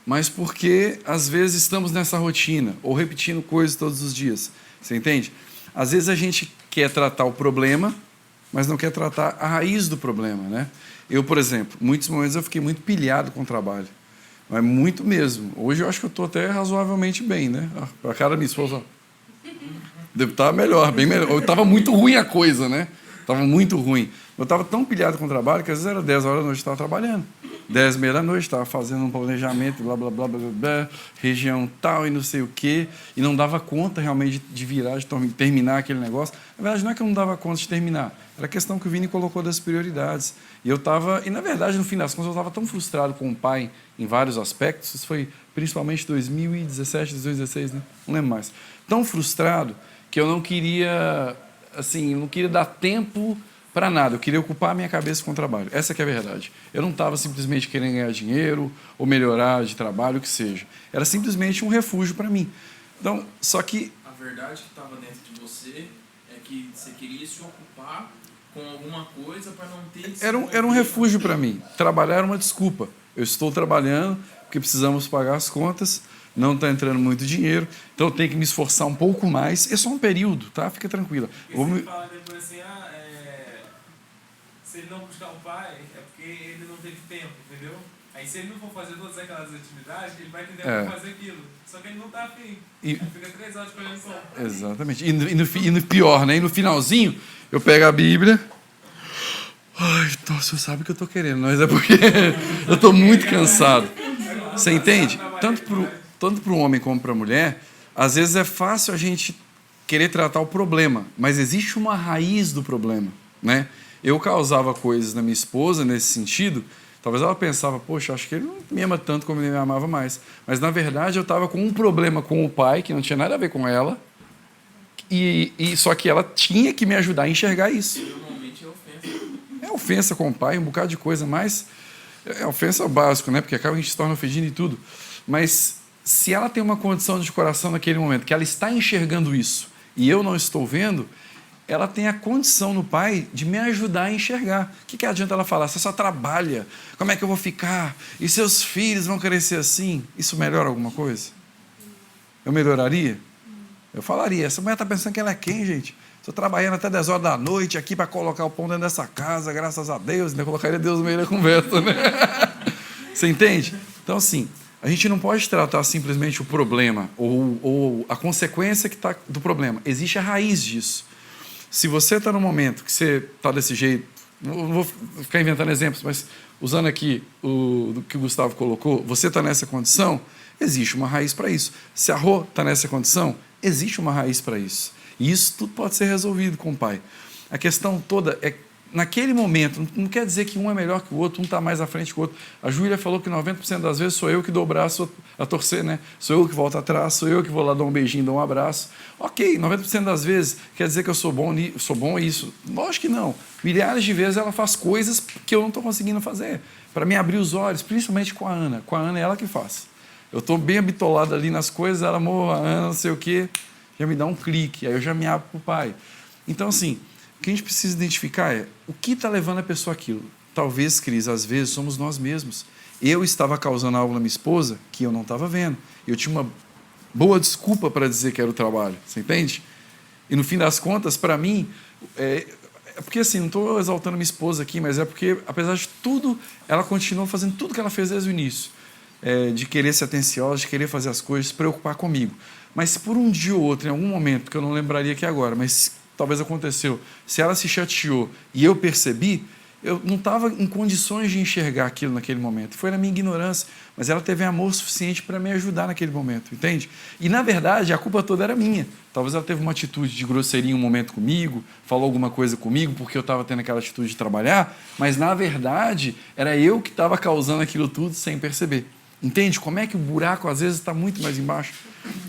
Mas porque, às vezes, estamos nessa rotina, ou repetindo coisas todos os dias. Você entende? Às vezes a gente quer tratar o problema, mas não quer tratar a raiz do problema, né? Eu, por exemplo, muitos momentos eu fiquei muito pilhado com o trabalho. Mas muito mesmo. Hoje eu acho que eu estou até razoavelmente bem, né? A cara da minha esposa, deve estar melhor, bem melhor. Estava muito ruim a coisa, né? Estava muito ruim. Eu estava tão pilhado com o trabalho que às vezes era 10 horas da noite, estava trabalhando. 10h30 da noite, estava fazendo um planejamento, blá, blá, blá, blá, blá, blá, região tal e não sei o quê, e não dava conta realmente de virar, de terminar aquele negócio. Na verdade, não é que eu não dava conta de terminar, era a questão que o Vini colocou das prioridades. E na verdade, no fim das contas, eu estava tão frustrado com o pai em vários aspectos, isso foi principalmente 2017, 2016, né? Não lembro mais. Tão frustrado que eu não queria, assim, eu não queria dar tempo para nada, eu queria ocupar a minha cabeça com o trabalho. Essa que é a verdade. Eu não estava simplesmente querendo ganhar dinheiro ou melhorar de trabalho, o que seja. Era simplesmente um refúgio para mim. Então, só que... A verdade que estava dentro de você é que você queria se ocupar com alguma coisa para não ter... Era um refúgio para mim. Trabalhar era uma desculpa. Eu estou trabalhando porque precisamos pagar as contas, não está entrando muito dinheiro, então eu tenho que me esforçar um pouco mais. É só um período, tá? Fica tranquila. Você fala depois assim, se ele não buscar um pai, é porque ele não teve tempo, entendeu? Aí se ele não for fazer todas aquelas atividades, ele vai ter tempo para fazer aquilo. Só que ele não está afim. Aí fica 3 horas escolhendo pão. Exatamente. E no pior, né? E no finalzinho, eu pego a Bíblia. Ai, então, o senhor sabe o que eu estou querendo, mas é porque eu estou muito cansado. Você entende? Tanto para o homem como para a mulher, às vezes é fácil a gente querer tratar o problema, mas existe uma raiz do problema, né? Eu causava coisas na minha esposa nesse sentido, talvez ela pensava, poxa, acho que ele não me ama tanto como ele me amava mais. Mas, na verdade, eu estava com um problema com o pai, que não tinha nada a ver com ela, só que ela tinha que me ajudar a enxergar isso. Normalmente é ofensa. É ofensa com o pai, um bocado de coisa, mas é ofensa básico, né? Porque acaba a gente se torna ofendido e tudo. Mas se ela tem uma condição de coração naquele momento, que ela está enxergando isso, e eu não estou vendo, ela tem a condição no pai de me ajudar a enxergar. O que adianta ela falar? Você só trabalha, como é que eu vou ficar? E seus filhos vão crescer assim? Isso melhora alguma coisa? Eu melhoraria? Eu falaria, essa mulher está pensando que ela é quem, gente? Estou trabalhando até 10 horas da noite aqui para colocar o pão dentro dessa casa, graças a Deus, ainda colocaria Deus no meio da conversa, né? Você entende? Então, assim, a gente não pode tratar simplesmente o problema ou a consequência que tá do problema. Existe a raiz disso. Se você está no momento que você está desse jeito, não vou ficar inventando exemplos, mas usando aqui o que o Gustavo colocou, você está nessa condição, existe uma raiz para isso. Se a Rô está nessa condição, existe uma raiz para isso. E isso tudo pode ser resolvido com o pai. A questão toda é naquele momento, não quer dizer que um é melhor que o outro, um está mais à frente que o outro. A Júlia falou que 90% das vezes sou eu que dou o braço a torcer, né? Sou eu que volto atrás, sou eu que vou lá dar um beijinho, dar um abraço. Ok, 90% das vezes quer dizer que eu sou bom nisso. Lógico que não. Milhares de vezes ela faz coisas que eu não estou conseguindo fazer, para me abrir os olhos, principalmente com a Ana. Com a Ana é ela que faz. Eu estou bem habitolado ali nas coisas, ela, amor, a Ana, não sei o quê, já me dá um clique, aí eu já me abro para o pai. Então, assim, o que a gente precisa identificar é o que está levando a pessoa àquilo. Talvez, Cris, às vezes somos nós mesmos. Eu estava causando algo na minha esposa que eu não estava vendo. Eu tinha uma boa desculpa para dizer que era o trabalho, você entende? E no fim das contas, para mim, é porque assim, não estou exaltando minha esposa aqui, mas é porque, apesar de tudo, ela continuou fazendo tudo que ela fez desde o início. De querer ser atenciosa, de querer fazer as coisas, se preocupar comigo. Mas se por um dia ou outro, em algum momento, que eu não lembraria aqui agora, mas talvez aconteceu, se ela se chateou e eu percebi, eu não estava em condições de enxergar aquilo naquele momento. Foi na minha ignorância, mas ela teve amor suficiente para me ajudar naquele momento, entende? E, na verdade, a culpa toda era minha. Talvez ela teve uma atitude de grosseria em um momento comigo, falou alguma coisa comigo porque eu estava tendo aquela atitude de trabalhar, mas, na verdade, era eu que estava causando aquilo tudo sem perceber. Entende? Como é que o buraco, às vezes, está muito mais embaixo?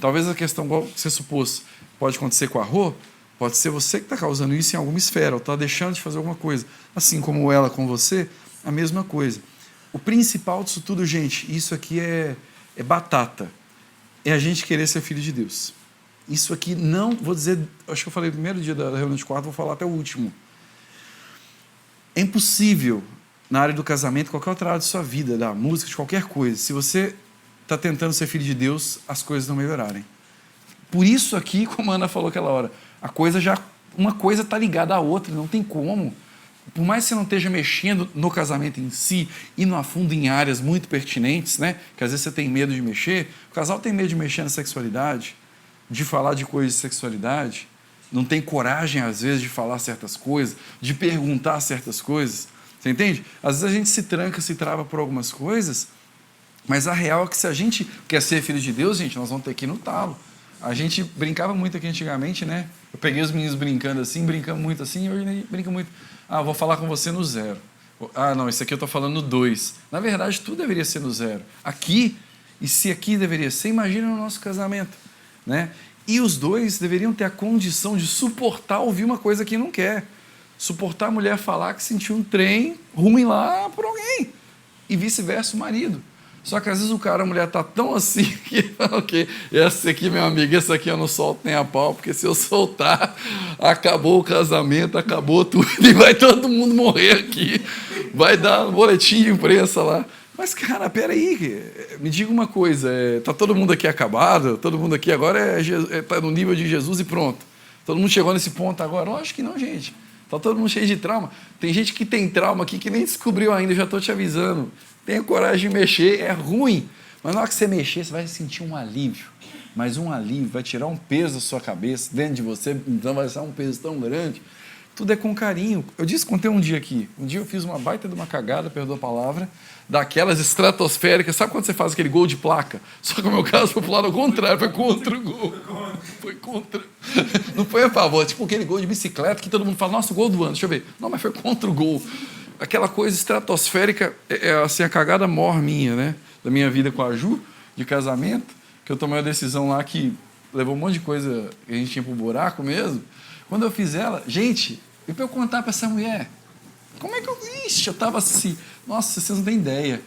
Talvez a questão, igual você supôs, pode acontecer com a Rô, pode ser você que está causando isso em alguma esfera, ou está deixando de fazer alguma coisa. Assim como ela com você, a mesma coisa. O principal disso tudo, gente, isso aqui é batata. É a gente querer ser filho de Deus. Isso aqui não, vou dizer, acho que eu falei no primeiro dia da reunião de quarto, vou falar até o último. É impossível, na área do casamento, qualquer outra área de sua vida, da música, de qualquer coisa, se você está tentando ser filho de Deus, as coisas não melhorarem. Por isso aqui, como a Ana falou aquela hora, uma coisa está ligada à outra, não tem como. Por mais que você não esteja mexendo no casamento em si, indo a fundo em áreas muito pertinentes, né, que às vezes você tem medo de mexer, o casal tem medo de mexer na sexualidade, de falar de coisas de sexualidade, não tem coragem, às vezes, de falar certas coisas, de perguntar certas coisas. Você entende? Às vezes a gente se tranca, se trava por algumas coisas, mas a real é que se a gente quer ser filho de Deus, gente, nós vamos ter que ir no talo. A gente brincava muito aqui antigamente, né? Eu peguei os meninos brincando assim, brincamos muito assim, e hoje brinca muito. Ah, vou falar com você no 0. Ah, não, isso aqui eu estou falando no 2. Na verdade, tudo deveria ser no 0. Aqui, e se aqui deveria ser, imagina no nosso casamento, né? E os dois deveriam ter a condição de suportar ouvir uma coisa que não quer. Suportar a mulher falar que sentiu um trem ruim lá por alguém. E vice-versa o marido. Só que às vezes a mulher está tão assim que, ok, essa aqui, meu amigo, essa aqui eu não solto nem a pau, porque se eu soltar, acabou o casamento, acabou tudo e vai todo mundo morrer aqui. Vai dar um boletim de imprensa lá. Mas, cara, peraí, me diga uma coisa, está todo mundo aqui acabado? Todo mundo aqui agora está no nível de Jesus e pronto. Todo mundo chegou nesse ponto agora? Lógico que não, gente. Está todo mundo cheio de trauma. Tem gente que tem trauma aqui que nem descobriu ainda, eu já estou te avisando. Tenha coragem de mexer, é ruim. Mas na hora que você mexer, você vai sentir um alívio. Mas um alívio vai tirar um peso da sua cabeça, dentro de você, então vai ser um peso tão grande. Tudo é com carinho. Eu contei um dia aqui. Um dia eu fiz uma baita de uma cagada, perdoa a palavra, daquelas estratosféricas. Sabe quando você faz aquele gol de placa? Só que o meu caso foi pro lado contrário, foi contra o gol. Foi contra. Não foi a favor. Tipo aquele gol de bicicleta que todo mundo fala, nossa, o gol do ano. Deixa eu ver. Não, mas foi contra o gol. Aquela coisa estratosférica, assim, a cagada maior minha, né? Da minha vida com a Ju, de casamento, que eu tomei uma decisão lá que levou um monte de coisa que a gente tinha pro buraco mesmo. Quando eu fiz ela, gente, e para eu contar para essa mulher, como é que eu... Ixi, eu tava assim, nossa, vocês não têm ideia.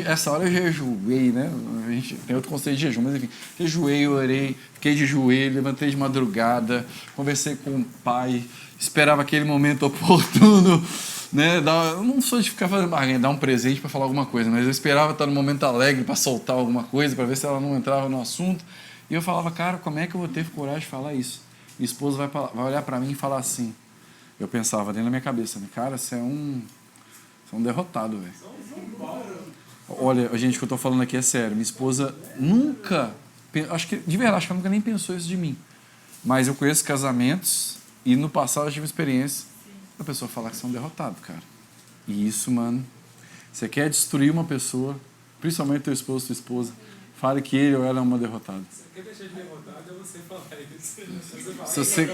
Essa hora eu jejuei, né? A gente tem outro conceito de jejum, mas enfim, jejuei, orei, fiquei de joelho, levantei de madrugada, conversei com o pai, esperava aquele momento oportuno, né? Eu não sou de ficar fazendo barganha, dar um presente para falar alguma coisa, mas eu esperava estar no momento alegre para soltar alguma coisa, para ver se ela não entrava no assunto. E eu falava, cara, como é que eu vou ter coragem de falar isso? Minha esposa vai olhar para mim e falar assim. Eu pensava dentro da minha cabeça, né? Cara, você é um derrotado, velho. Olha, gente, o que eu estou falando aqui é sério. Minha esposa nunca, acho que de verdade, acho que ela nunca nem pensou isso de mim. Mas eu conheço casamentos e no passado eu tive uma experiência a pessoa falar que você é um derrotado, cara. E isso, mano, você quer destruir uma pessoa, principalmente teu esposo, tua esposa, Fale que ele ou ela é uma derrotada. Você quer deixar de derrotado é você falar isso.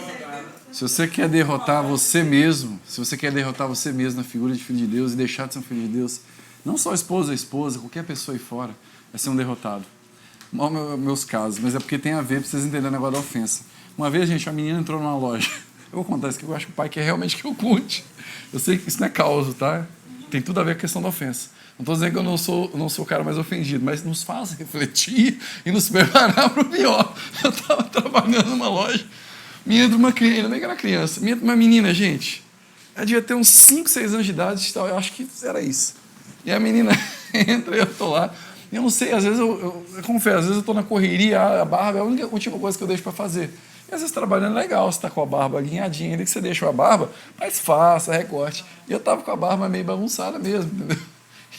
Se você quer derrotar você mesmo, se você quer derrotar você mesmo na figura de filho de Deus e deixar de ser um filho de Deus, não só a esposa, qualquer pessoa aí fora, vai ser um derrotado. Mal meus casos, mas é porque tem a ver, pra vocês entenderem o negócio da ofensa. Uma vez, gente, a menina entrou numa loja. Eu vou contar isso que eu acho que o pai quer realmente que eu conte. Eu sei que isso não é causa, tá? Tem tudo a ver com a questão da ofensa. Não estou dizendo que eu não sou o cara mais ofendido, mas nos faz refletir e nos preparar para o pior. Eu estava trabalhando numa loja, me entra uma criança, ainda bem que era criança, me entra uma menina, gente, ela devia ter uns 5, 6 anos de idade, eu acho que era isso. E a menina entra e eu estou lá, eu não sei, às vezes eu confesso, às vezes eu estou na correria, a barba é a última coisa que eu deixo para fazer. E às vezes trabalhando legal, você está com a barba alinhadinha, ainda que você deixa a barba, mas faça, recorte. E eu estava com a barba meio bagunçada mesmo, entendeu?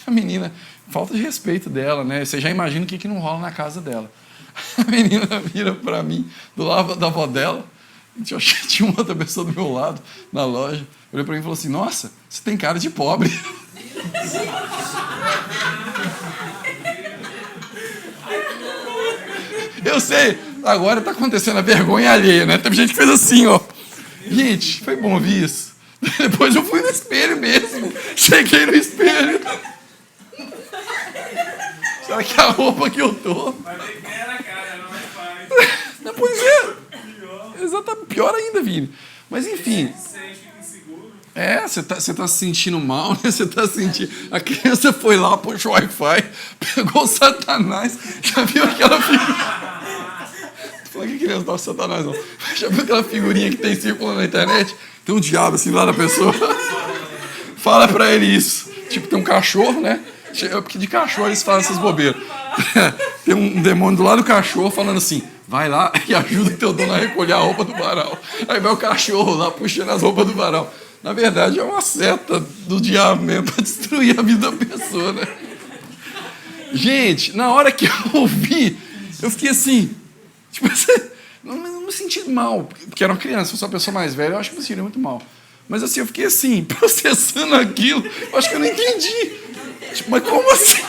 A menina, falta de respeito dela, né? Você já imagina o que não rola na casa dela. A menina vira para mim, do lado da avó dela, tinha uma outra pessoa do meu lado, na loja, olhou para mim e falou assim, nossa, você tem cara de pobre. Eu sei, agora está acontecendo a vergonha alheia, né? Teve gente que fez assim, ó. Gente, foi bom ouvir isso. Depois eu fui no espelho mesmo, cheguei no espelho. Será que a roupa que eu tô... Vai ver quem era a cara, não é pai. Pois é. Exatamente. Pior ainda, Vini. Mas enfim. Você tá se sentindo mal, né? Você tá sentindo... A criança foi lá, puxou o Wi-Fi, pegou o Satanás, já viu aquela figurinha... Tô falando que criança não tá Satanás, não. Já viu aquela figurinha que tem circulando na internet? Tem um diabo assim lá da pessoa. Fala pra ele isso. Tipo, tem um cachorro, né? Porque de cachorro eles fazem essas bobeiras. Tem um demônio do lado do cachorro falando assim, vai lá e ajuda o teu dono a recolher a roupa do varal. Aí vai o cachorro lá puxando as roupas do varal. Na verdade é uma seta do diabo mesmo para destruir a vida da pessoa, né? Gente, na hora que eu ouvi, eu fiquei assim, tipo, não me senti mal, porque era uma criança, se fosse uma pessoa mais velha, eu acho que me sentiria muito mal. Mas assim, eu fiquei assim, processando aquilo, eu acho que eu não entendi. Tipo, mas como assim?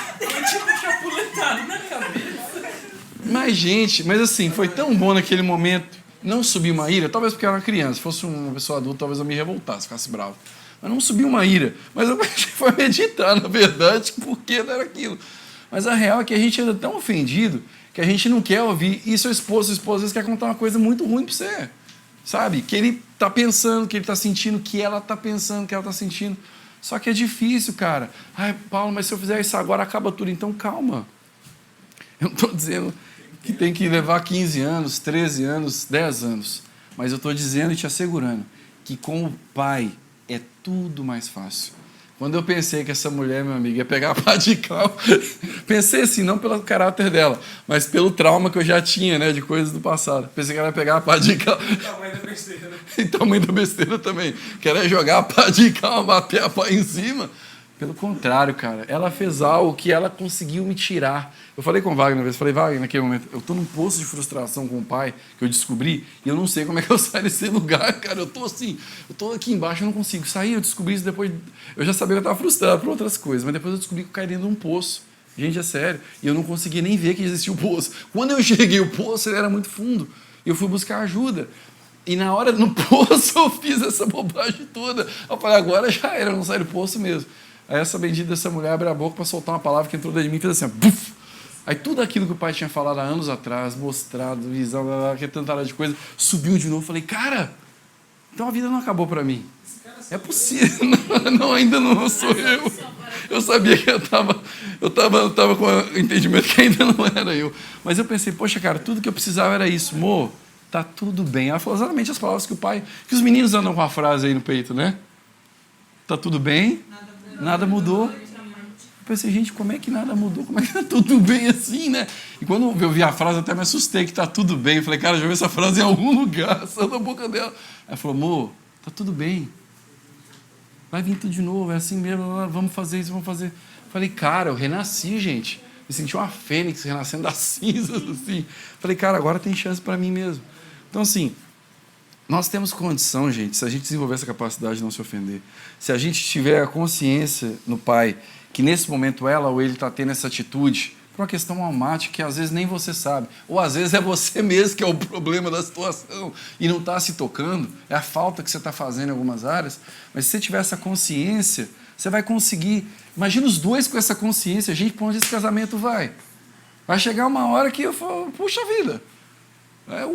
Mas, gente, mas assim, foi tão bom naquele momento não subir uma ira, talvez porque eu era uma criança, se fosse uma pessoa adulta, talvez eu me revoltasse, ficasse bravo. Mas não subiu uma ira. Mas eu foi meditar, na verdade, porque era aquilo. Mas a real é que a gente ainda é tão ofendido que a gente não quer ouvir. E seu esposo às vezes quer contar uma coisa muito ruim para você. Sabe? Que ele está pensando, que ele está sentindo, que ela está pensando, que ela está sentindo. Só que é difícil, cara. Ai, Paulo, mas se eu fizer isso agora, acaba tudo. Então, calma. Eu não estou dizendo que tem que levar 15 anos, 13 anos, 10 anos. Mas eu estou dizendo e te assegurando que com o pai é tudo mais fácil. Quando eu pensei que essa mulher, meu amigo, ia pegar a pá de cal, pensei assim, não pelo caráter dela, mas pelo trauma que eu já tinha, né, de coisas do passado. Pensei que ela ia pegar a pá de cal. E tamanho da besteira. E tamanho da besteira também. Que era jogar a pá de cal, bater a pá em cima. Pelo contrário, cara, ela fez algo que ela conseguiu me tirar. Eu falei com o Wagner uma vez, falei, Wagner, naquele momento, eu estou num poço de frustração com o pai, que eu descobri, e eu não sei como é que eu saio desse lugar, cara. Eu estou assim, eu estou aqui embaixo, eu não consigo sair. Eu descobri isso depois, eu já sabia que eu estava frustrado por outras coisas, mas depois eu descobri que eu caí dentro de um poço. Gente, é sério. E eu não conseguia nem ver que existia o poço. Quando eu cheguei o poço, ele era muito fundo. E eu fui buscar ajuda. E na hora, no poço, eu fiz essa bobagem toda. Eu falei, agora já era, eu não saí do poço mesmo. Aí essa bendita dessa mulher abre a boca para soltar uma palavra que entrou dentro de mim e fez assim, ó, buf! Aí tudo aquilo que o pai tinha falado há anos atrás, mostrado, visão, que tanta área de coisa, subiu de novo. Falei, cara, então a vida não acabou para mim. É possível. Não, ainda não sou eu. Eu sabia que eu tava com o entendimento que ainda não era eu. Mas eu pensei, poxa, cara, tudo que eu precisava era isso. Mo, tá tudo bem. Ela falou exatamente as palavras que os meninos andam com a frase aí no peito, né? Tá tudo bem? Nada mudou. Eu pensei, gente, como é que nada mudou? Como é que tá tudo bem assim, né? E quando eu vi a frase, até me assustei que tá tudo bem. Eu falei, cara, já ouvi essa frase em algum lugar, saiu da boca dela. Ela falou, amor, tá tudo bem. Vai vir tudo de novo, é assim mesmo, vamos fazer isso, vamos fazer. Eu falei, cara, eu renasci, gente. Me senti uma fênix renascendo das cinzas, assim. Eu falei, cara, agora tem chance para mim mesmo. Então, assim, nós temos condição, gente, se a gente desenvolver essa capacidade de não se ofender, se a gente tiver a consciência no pai que nesse momento ela ou ele está tendo essa atitude por uma questão almática que às vezes nem você sabe. Ou às vezes é você mesmo que é o problema da situação e não está se tocando. É a falta que você está fazendo em algumas áreas. Mas se você tiver essa consciência, você vai conseguir. Imagina os dois com essa consciência. Gente, para onde esse casamento vai? Vai chegar uma hora que eu falo, puxa vida.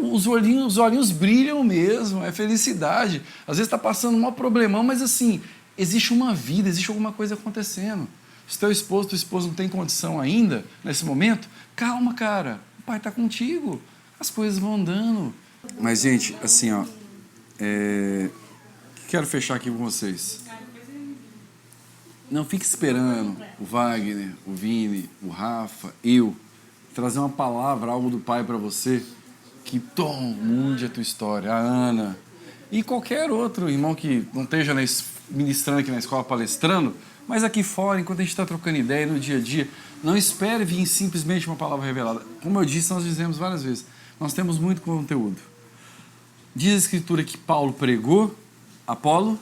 Os olhinhos brilham mesmo, é felicidade. Às vezes está passando um maior problemão, mas assim, existe uma vida, existe alguma coisa acontecendo. Se tua esposo não tem condição ainda, nesse momento, calma, cara, o pai está contigo, as coisas vão andando. Mas, gente, assim, ó, quero fechar aqui com vocês. Não fique esperando o Wagner, o Vini, o Rafa, eu, trazer uma palavra, algo do pai para você, que mude a tua história, a Ana, e qualquer outro irmão que não esteja ministrando aqui na escola, palestrando, mas aqui fora, enquanto a gente está trocando ideia no dia a dia, não espere vir simplesmente uma palavra revelada. Como eu disse, nós dizemos várias vezes, nós temos muito conteúdo. Diz a Escritura que Paulo pregou, Apolo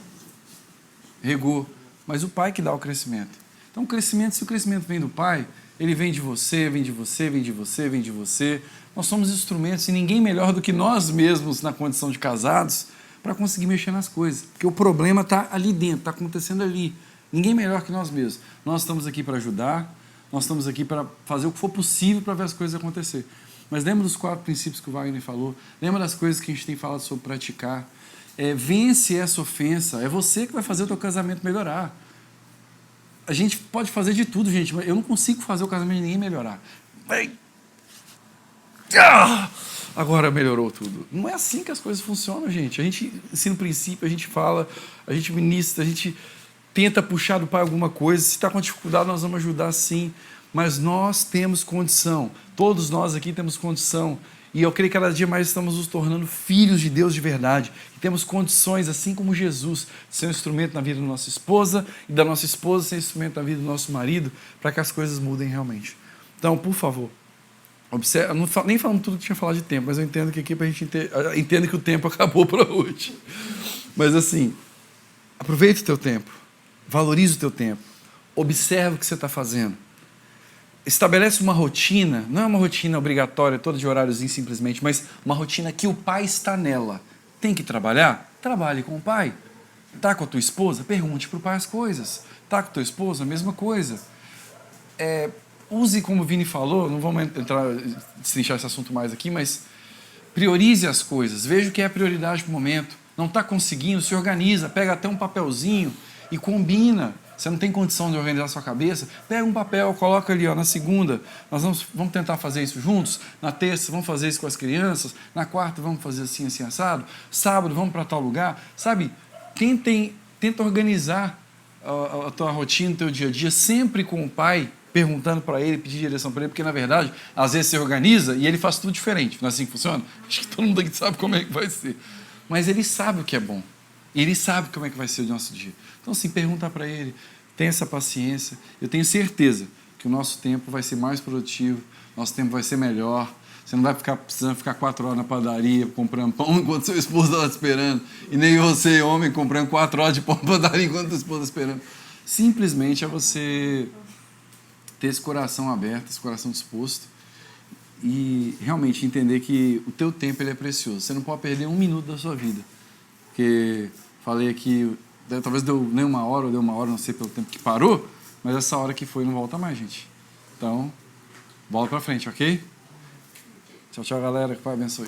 regou, mas o Pai que dá o crescimento. Então, se o crescimento vem do Pai, ele vem de você, vem de você, vem de você, vem de você. Nós somos instrumentos e ninguém melhor do que nós mesmos na condição de casados para conseguir mexer nas coisas. Porque o problema está ali dentro, está acontecendo ali. Ninguém melhor que nós mesmos. Nós estamos aqui para ajudar, nós estamos aqui para fazer o que for possível para ver as coisas acontecer. Mas lembra dos 4 princípios que o Wagner falou? Lembra das coisas que a gente tem falado sobre praticar? Vence essa ofensa. É você que vai fazer o teu casamento melhorar. A gente pode fazer de tudo, gente, mas eu não consigo fazer o casamento de ninguém melhorar. Agora melhorou tudo. Não é assim que as coisas funcionam, gente. A gente ensina o princípio, a gente fala, a gente ministra, a gente tenta puxar do pai alguma coisa. Se está com dificuldade, nós vamos ajudar sim. Mas nós temos condição. Todos nós aqui temos condição. E eu creio que cada dia mais estamos nos tornando filhos de Deus de verdade. E temos condições, assim como Jesus, de ser um instrumento na vida da nossa esposa e da nossa esposa ser um instrumento na vida do nosso marido, para que as coisas mudem realmente. Então, por favor, observe, nem falando tudo que tinha falado de tempo, mas eu entendo que aqui a gente entende que o tempo acabou para hoje. Mas assim, aproveite o teu tempo, valorize o teu tempo, observe o que você está fazendo. Estabelece uma rotina, não é uma rotina obrigatória, toda de horáriozinho simplesmente, mas uma rotina que o pai está nela. Tem que trabalhar? Trabalhe com o pai. Está com a tua esposa? Pergunte para o pai as coisas. Está com a tua esposa? A mesma coisa. Use, como o Vini falou, não vamos destrinchar esse assunto mais aqui, mas priorize as coisas. Veja o que é a prioridade para o momento. Não está conseguindo? Se organiza, pega até um papelzinho e combina. Você não tem condição de organizar a sua cabeça? Pega um papel, coloca ali, ó, na segunda, nós vamos tentar fazer isso juntos. Na terça, vamos fazer isso com as crianças. Na quarta, vamos fazer assim, assim, assado. Sábado, vamos para tal lugar. Sabe, tenta organizar a tua rotina, o teu dia a dia, sempre com o pai, perguntando para ele, pedir direção para ele, porque, na verdade, às vezes você organiza e ele faz tudo diferente. Não é assim que funciona? Acho que todo mundo aqui sabe como é que vai ser. Mas ele sabe o que é bom. Ele sabe como é que vai ser o nosso dia. Então, assim, pergunta para ele, tenha essa paciência. Eu tenho certeza que o nosso tempo vai ser mais produtivo, nosso tempo vai ser melhor. Você não vai precisando ficar 4 horas na padaria comprando pão enquanto seu esposo está esperando. E nem você, homem, comprando 4 horas de pão na padaria enquanto sua esposa está esperando. Simplesmente é você ter esse coração aberto, esse coração disposto e realmente entender que o teu tempo ele é precioso. Você não pode perder 1 minuto da sua vida. Porque falei aqui, talvez deu nem 1 hora ou deu 1 hora, não sei pelo tempo que parou, mas essa hora que foi não volta mais, gente. Então, bola pra frente, ok? Tchau, tchau, galera. Que o Pai abençoe.